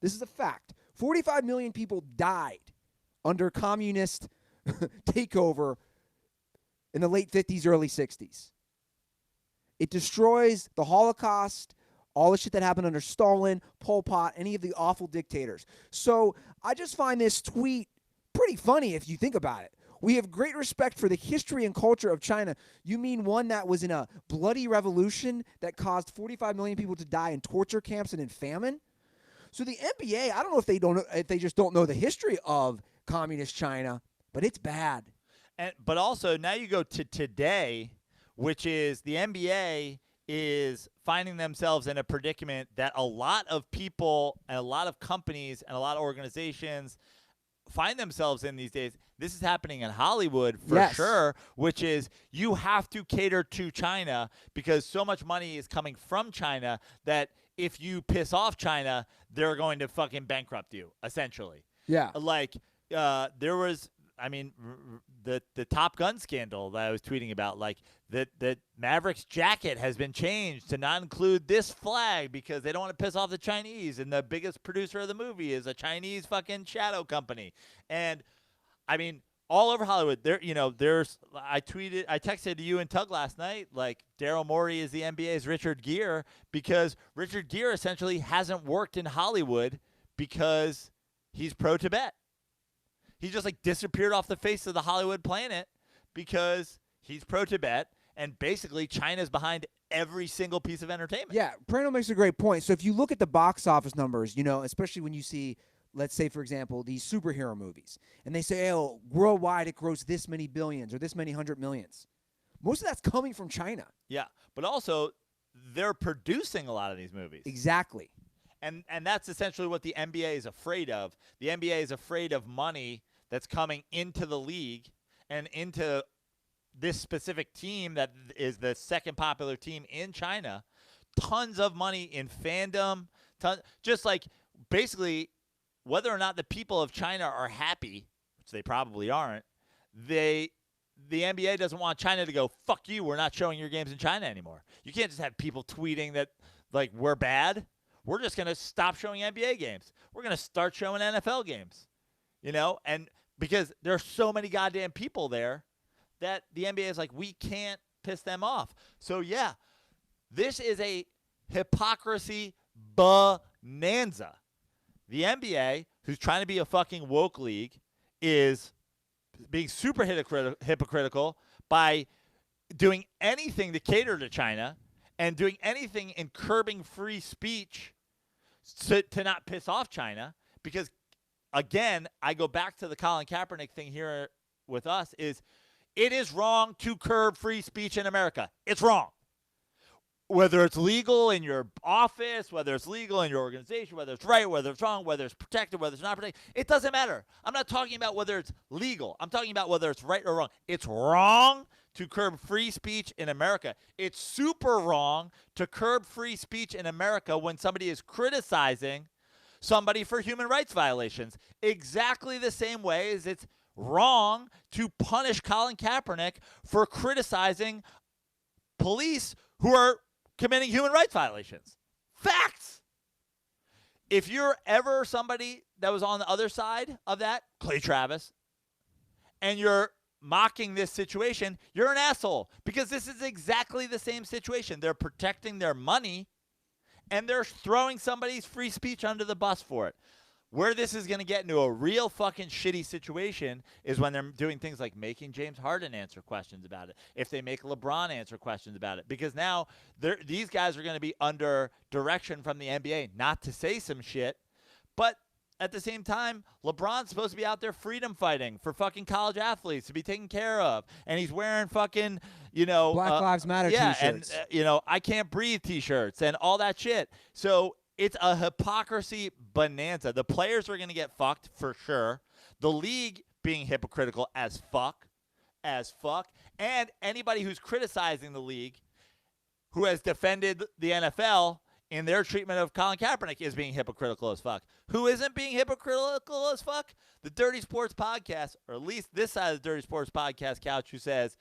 This is a fact. 45 million people died under communist takeover in the late 50s, early 60s. It destroys the Holocaust, all the shit that happened under Stalin, Pol Pot, any of the awful dictators. So I just find this tweet pretty funny if you think about it. We have great respect for the history and culture of China. You mean one that was in a bloody revolution that caused 45 million people to die in torture camps and in famine? So the NBA, I don't know if they just don't know the history of communist China, but it's bad. But also now you go to today, which is the NBA is finding themselves in a predicament that a lot of people and a lot of companies and a lot of organizations find themselves in these days. This is happening in Hollywood for sure, which is you have to cater to China because so much money is coming from China that if you piss off China, they're going to fucking bankrupt you, essentially. Yeah. Like there was, the Top Gun scandal that I was tweeting about, like that Maverick's jacket has been changed to not include this flag because they don't want to piss off the Chinese, and the biggest producer of the movie is a Chinese fucking shadow company. And all over Hollywood, I texted to you and Tug last night, like Daryl Morey is the NBA's Richard Gere because Richard Gere essentially hasn't worked in Hollywood because he's pro-Tibet. He just disappeared off the face of the Hollywood planet because he's pro-Tibet, and basically China's behind every single piece of entertainment. Yeah, Prano makes a great point. So if you look at the box office numbers, especially when you see, let's say, for example, these superhero movies, and they say, oh, worldwide it grossed this many billions or this many hundred millions. Most of that's coming from China. Yeah, but also they're producing a lot of these movies. Exactly. And that's essentially what the NBA is afraid of. The NBA is afraid of money that's coming into the league and into this specific team that is the second popular team in China. Tons of money in fandom. Just basically whether or not the people of China are happy, which they probably aren't, the NBA doesn't want China to go, fuck you, we're not showing your games in China anymore. You can't just have people tweeting that, we're bad. We're just going to stop showing NBA games. We're going to start showing NFL games, and because there are so many goddamn people there that the NBA is we can't piss them off. So, yeah, this is a hypocrisy bonanza. The NBA, who's trying to be a fucking woke league, is being super hypocritical by doing anything to cater to China and doing anything in curbing free speech to not piss off China. Because, again, I go back to the Colin Kaepernick thing here with us, is it is wrong to curb free speech in America. It's wrong. Whether it's legal in your office, whether it's legal in your organization, whether it's right, whether it's wrong, whether it's protected, whether it's not protected, it doesn't matter. I'm not talking about whether it's legal. I'm talking about whether it's right or wrong. It's wrong to curb free speech in America. It's super wrong to curb free speech in America when somebody is criticizing somebody for human rights violations. Exactly the same way as it's wrong to punish Colin Kaepernick for criticizing police who are committing human rights violations. Facts. If you're ever somebody that was on the other side of that, Clay Travis, and you're mocking this situation, you're an asshole because this is exactly the same situation. They're protecting their money and they're throwing somebody's free speech under the bus for it. Where this is going to get into a real fucking shitty situation is when they're doing things like making James Harden answer questions about it. If they make LeBron answer questions about it. Because now these guys are going to be under direction from the NBA not to say some shit. But at the same time, LeBron's supposed to be out there freedom fighting for fucking college athletes to be taken care of. And he's wearing fucking, Black Lives Matter t-shirts. And, I can't breathe t-shirts and all that shit. So it's a hypocrisy bonanza. The players are going to get fucked for sure. The league being hypocritical as fuck. And anybody who's criticizing the league, who has defended the NFL in their treatment of Colin Kaepernick, is being hypocritical as fuck. Who isn't being hypocritical as fuck? The Dirty Sports Podcast, or at least this side of the Dirty Sports Podcast couch, who says,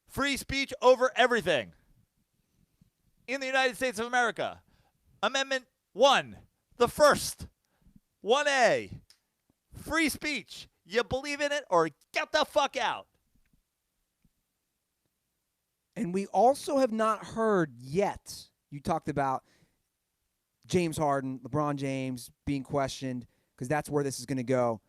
free speech over everything in the United States of America. Amendment 1, the first, 1A, free speech. You believe in it or get the fuck out. And we also have not heard yet, you talked about James Harden, LeBron James being questioned, because that's where this is going to go.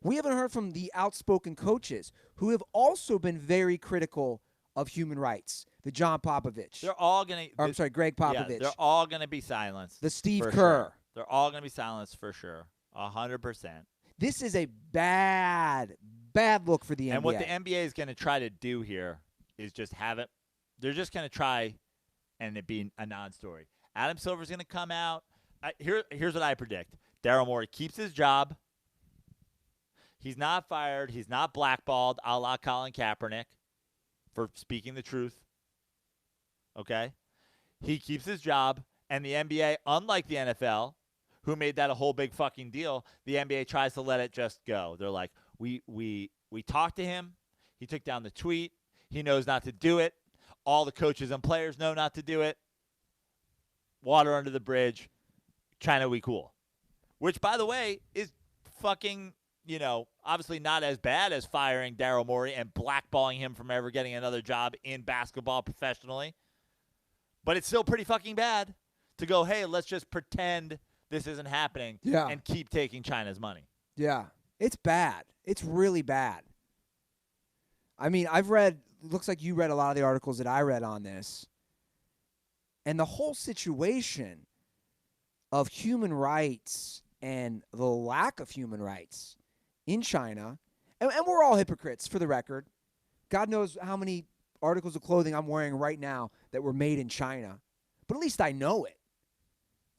We haven't heard from the outspoken coaches who have also been very critical of human rights. The John Popovich. They're all going to... Greg Popovich. Yeah, they're all going to be silenced. The Steve Kerr. Sure. They're all going to be silenced for sure. 100%. This is a bad look for the NBA. And what the NBA is going to try to do here is just have it. They're just going to try and it be a non-story. Adam Silver's going to come out. Here's what I predict. Daryl Morey keeps his job. He's not fired. He's not blackballed a la Colin Kaepernick for speaking the truth. Okay? He keeps his job. And the NBA, unlike the NFL, who made that a whole big fucking deal, the NBA tries to let it just go. They're like, we talked to him. He took down the tweet. He knows not to do it. All the coaches and players know not to do it. Water under the bridge. China, we cool. Which, by the way, is fucking, obviously not as bad as firing Daryl Morey and blackballing him from ever getting another job in basketball professionally. But it's still pretty fucking bad to go, hey, let's just pretend this isn't happening and keep taking China's money. Yeah. It's bad. It's really bad. I mean, looks like you read a lot of the articles that I read on this. And the whole situation of human rights and the lack of human rights in China, and we're all hypocrites for the record. God knows how many articles of clothing I'm wearing right now that were made in China. But at least I know it.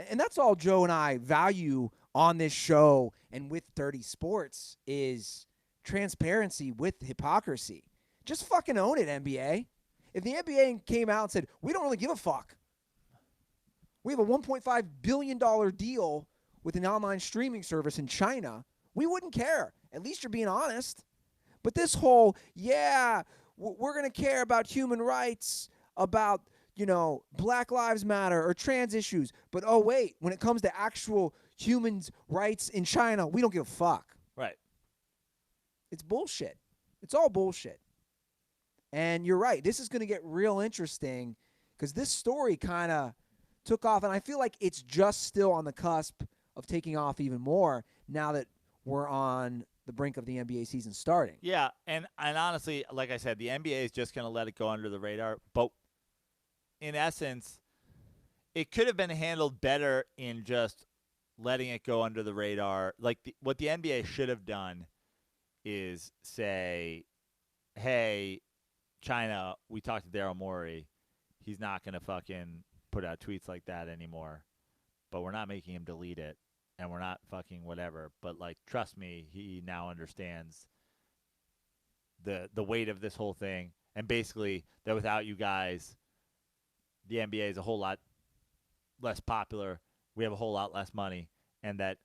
And that's all Joe and I value on this show and with Dirty Sports is transparency with hypocrisy. Just fucking own it, NBA. If the NBA came out and said, we don't really give a fuck. We have a $1.5 billion deal with an online streaming service in China, we wouldn't care. At least you're being honest. But this whole, we're going to care about human rights, about, Black Lives Matter or trans issues. But, oh, wait, when it comes to actual humans' rights in China, we don't give a fuck. Right. It's bullshit. It's all bullshit. And you're right. This is going to get real interesting because this story kind of took off. And I feel like it's just still on the cusp of taking off even more now that we're on the brink of the NBA season starting. Yeah, and honestly, like I said, the NBA is just going to let it go under the radar. But in essence, it could have been handled better in just letting it go under the radar. Like what the NBA should have done is say, hey, China, we talked to Daryl Morey. He's not going to fucking put out tweets like that anymore. But we're not making him delete it. And we're not fucking whatever. But, trust me, he now understands the weight of this whole thing. And basically, that without you guys, the NBA is a whole lot less popular. We have a whole lot less money. And that,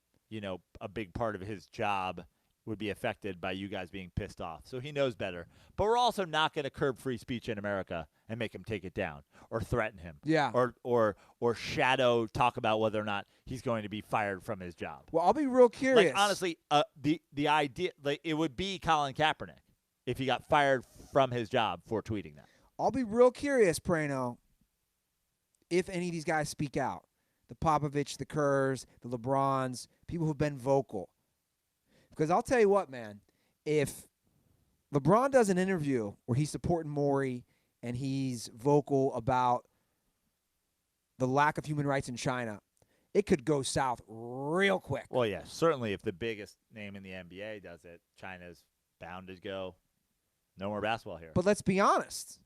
a big part of his job would be affected by you guys being pissed off. So he knows better. But we're also not going to curb free speech in America and make him take it down or threaten him. Yeah. Or shadow talk about whether or not he's going to be fired from his job. Well, I'll be real curious. Honestly, the idea, it would be Colin Kaepernick if he got fired from his job for tweeting that. I'll be real curious, Prano, if any of these guys speak out. The Popovich, the Kerrs, the LeBrons, people who've been vocal. Because I'll tell you what, man, if LeBron does an interview where he's supporting Morey and he's vocal about the lack of human rights in China, it could go south real quick. Well, yeah, certainly if the biggest name in the NBA does it, China's bound to go, no more basketball here. But let's be honest.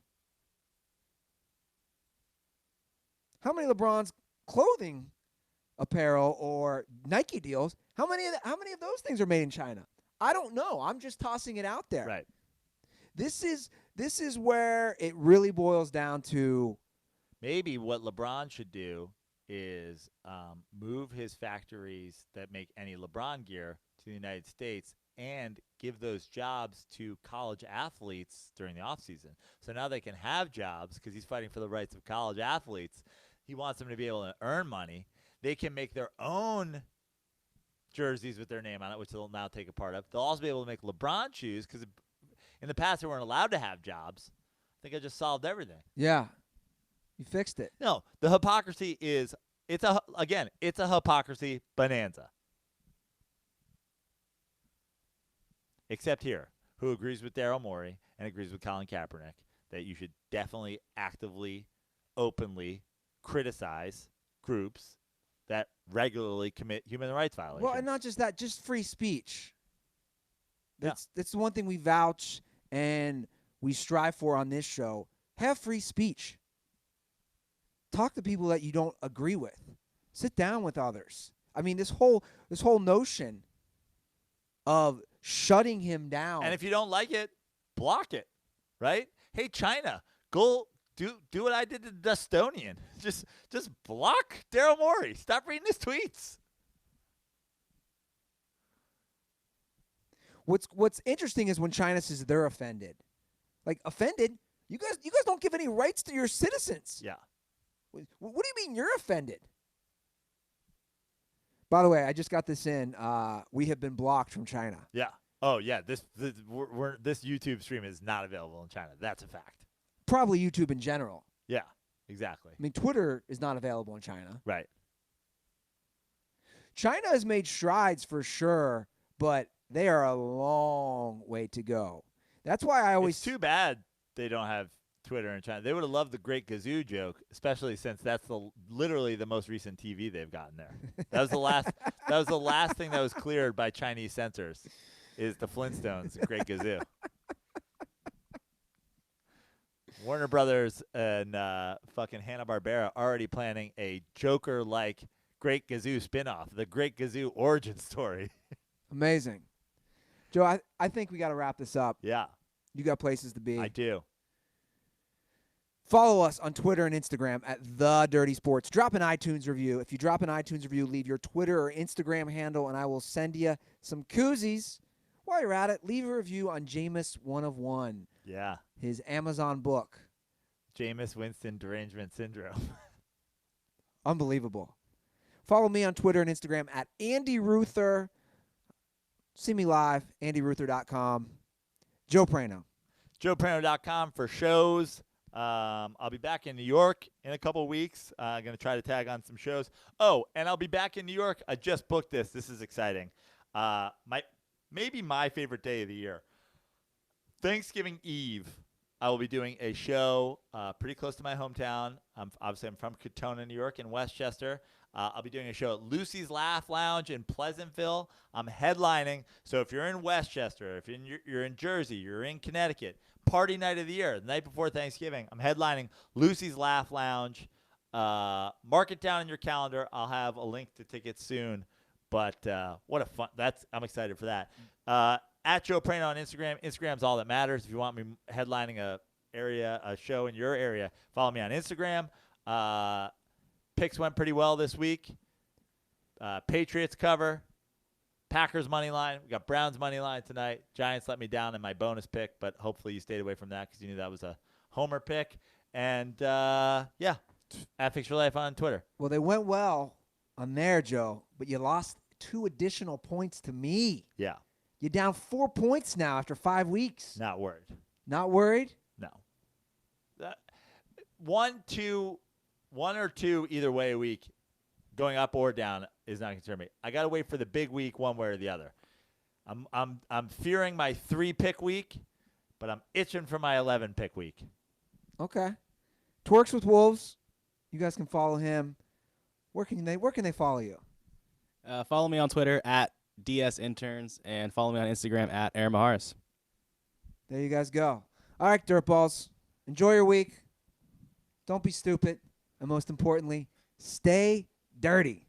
How many LeBron's clothing apparel or Nike deals, how many of those things are made in China? I don't know. I'm just tossing it out there. Right. This is this is where it really boils down to. Maybe what LeBron should do is move his factories that make any LeBron gear to the United States and give those jobs to college athletes during the offseason. So now they can have jobs because he's fighting for the rights of college athletes. He wants them to be able to earn money. They can make their own jerseys with their name on it, which they'll now take a part of. They'll also be able to make LeBron shoes because in the past they weren't allowed to have jobs. I think I just solved everything. Yeah. You fixed it. No, the hypocrisy is it's a hypocrisy bonanza. Except here, who agrees with Daryl Morey and agrees with Colin Kaepernick that you should definitely actively, openly criticize groups that regularly commit human rights violations. Well, and not just that, just free speech. That's the one thing we vouch and we strive for on this show. Have free speech. Talk to people that you don't agree with. Sit down with others. I mean, this whole notion of shutting him down. And if you don't like it, block it, right? Hey, China, go do what I did to Dustonian. Just block Daryl Morey. Stop reading his tweets. What's interesting is when China says they're offended. Like, offended? You guys don't give any rights to your citizens. Yeah. What do you mean you're offended? By the way, I just got this in. We have been blocked from China. Yeah. Oh, yeah. This YouTube stream is not available in China. That's a fact. Probably YouTube in general. Yeah, exactly. I mean, Twitter is not available in China. Right. China has made strides for sure, but they are a long way to go. That's why I always... It's too bad they don't have Twitter in China. They would have loved the Great Gazoo joke, especially since that's literally the most recent TV they've gotten there. That was the last. That was the last thing that was cleared by Chinese censors, is the Flintstones Great Gazoo. Warner Brothers and fucking Hanna-Barbera already planning a Joker-like Great Gazoo spinoff, the Great Gazoo origin story. Amazing. Joe, I think we got to wrap this up. Yeah. You got places to be. I do. Follow us on Twitter and Instagram at The Dirty Sports. Drop an iTunes review. If you drop an iTunes review, leave your Twitter or Instagram handle, and I will send you some koozies. While you're at it, leave a review on Jameis 1 of 1. Yeah. His Amazon book. Jameis Winston Derangement Syndrome. Unbelievable. Follow me on Twitter and Instagram at Andy Ruther. See me live, andyruther.com. Joe Prano. JoePrano.com for shows. I'll be back in New York in a couple weeks. I'm going to try to tag on some shows. Oh, and I'll be back in New York. I just booked this. This is exciting. Maybe my favorite day of the year. Thanksgiving Eve, I will be doing a show pretty close to my hometown. I'm from Katona, New York, in Westchester. I'll be doing a show at Lucy's Laugh Lounge in Pleasantville. I'm headlining. So if you're in Westchester, if you're in Jersey, you're in Connecticut, party night of the year, the night before Thanksgiving, I'm headlining Lucy's Laugh Lounge. Mark it down in your calendar. I'll have a link to tickets soon. But what a fun! I'm excited for that. At Joe Prano on Instagram. Instagram's all that matters. If you want me headlining a show in your area, follow me on Instagram. Picks went pretty well this week. Patriots cover. Packers money line. We got Browns money line tonight. Giants let me down in my bonus pick, but hopefully you stayed away from that because you knew that was a homer pick. And, yeah, at Fix Your Life on Twitter. Well, they went well on there, Joe, but you lost 2 additional points to me. Yeah. You're down 4 points now after 5 weeks. Not worried. Not worried? No. One or two either way a week, going up or down, is not concerning me. I got to wait for the big week one way or the other. I'm fearing my 3-pick week, but I'm itching for my 11-pick week. Okay. Twerks with Wolves. You guys can follow him. Where can they follow you? Follow me on Twitter at DSInterns and follow me on Instagram at Aaron Maharis. There you guys go. All right, Dirtballs. Enjoy your week. Don't be stupid. And most importantly, stay dirty.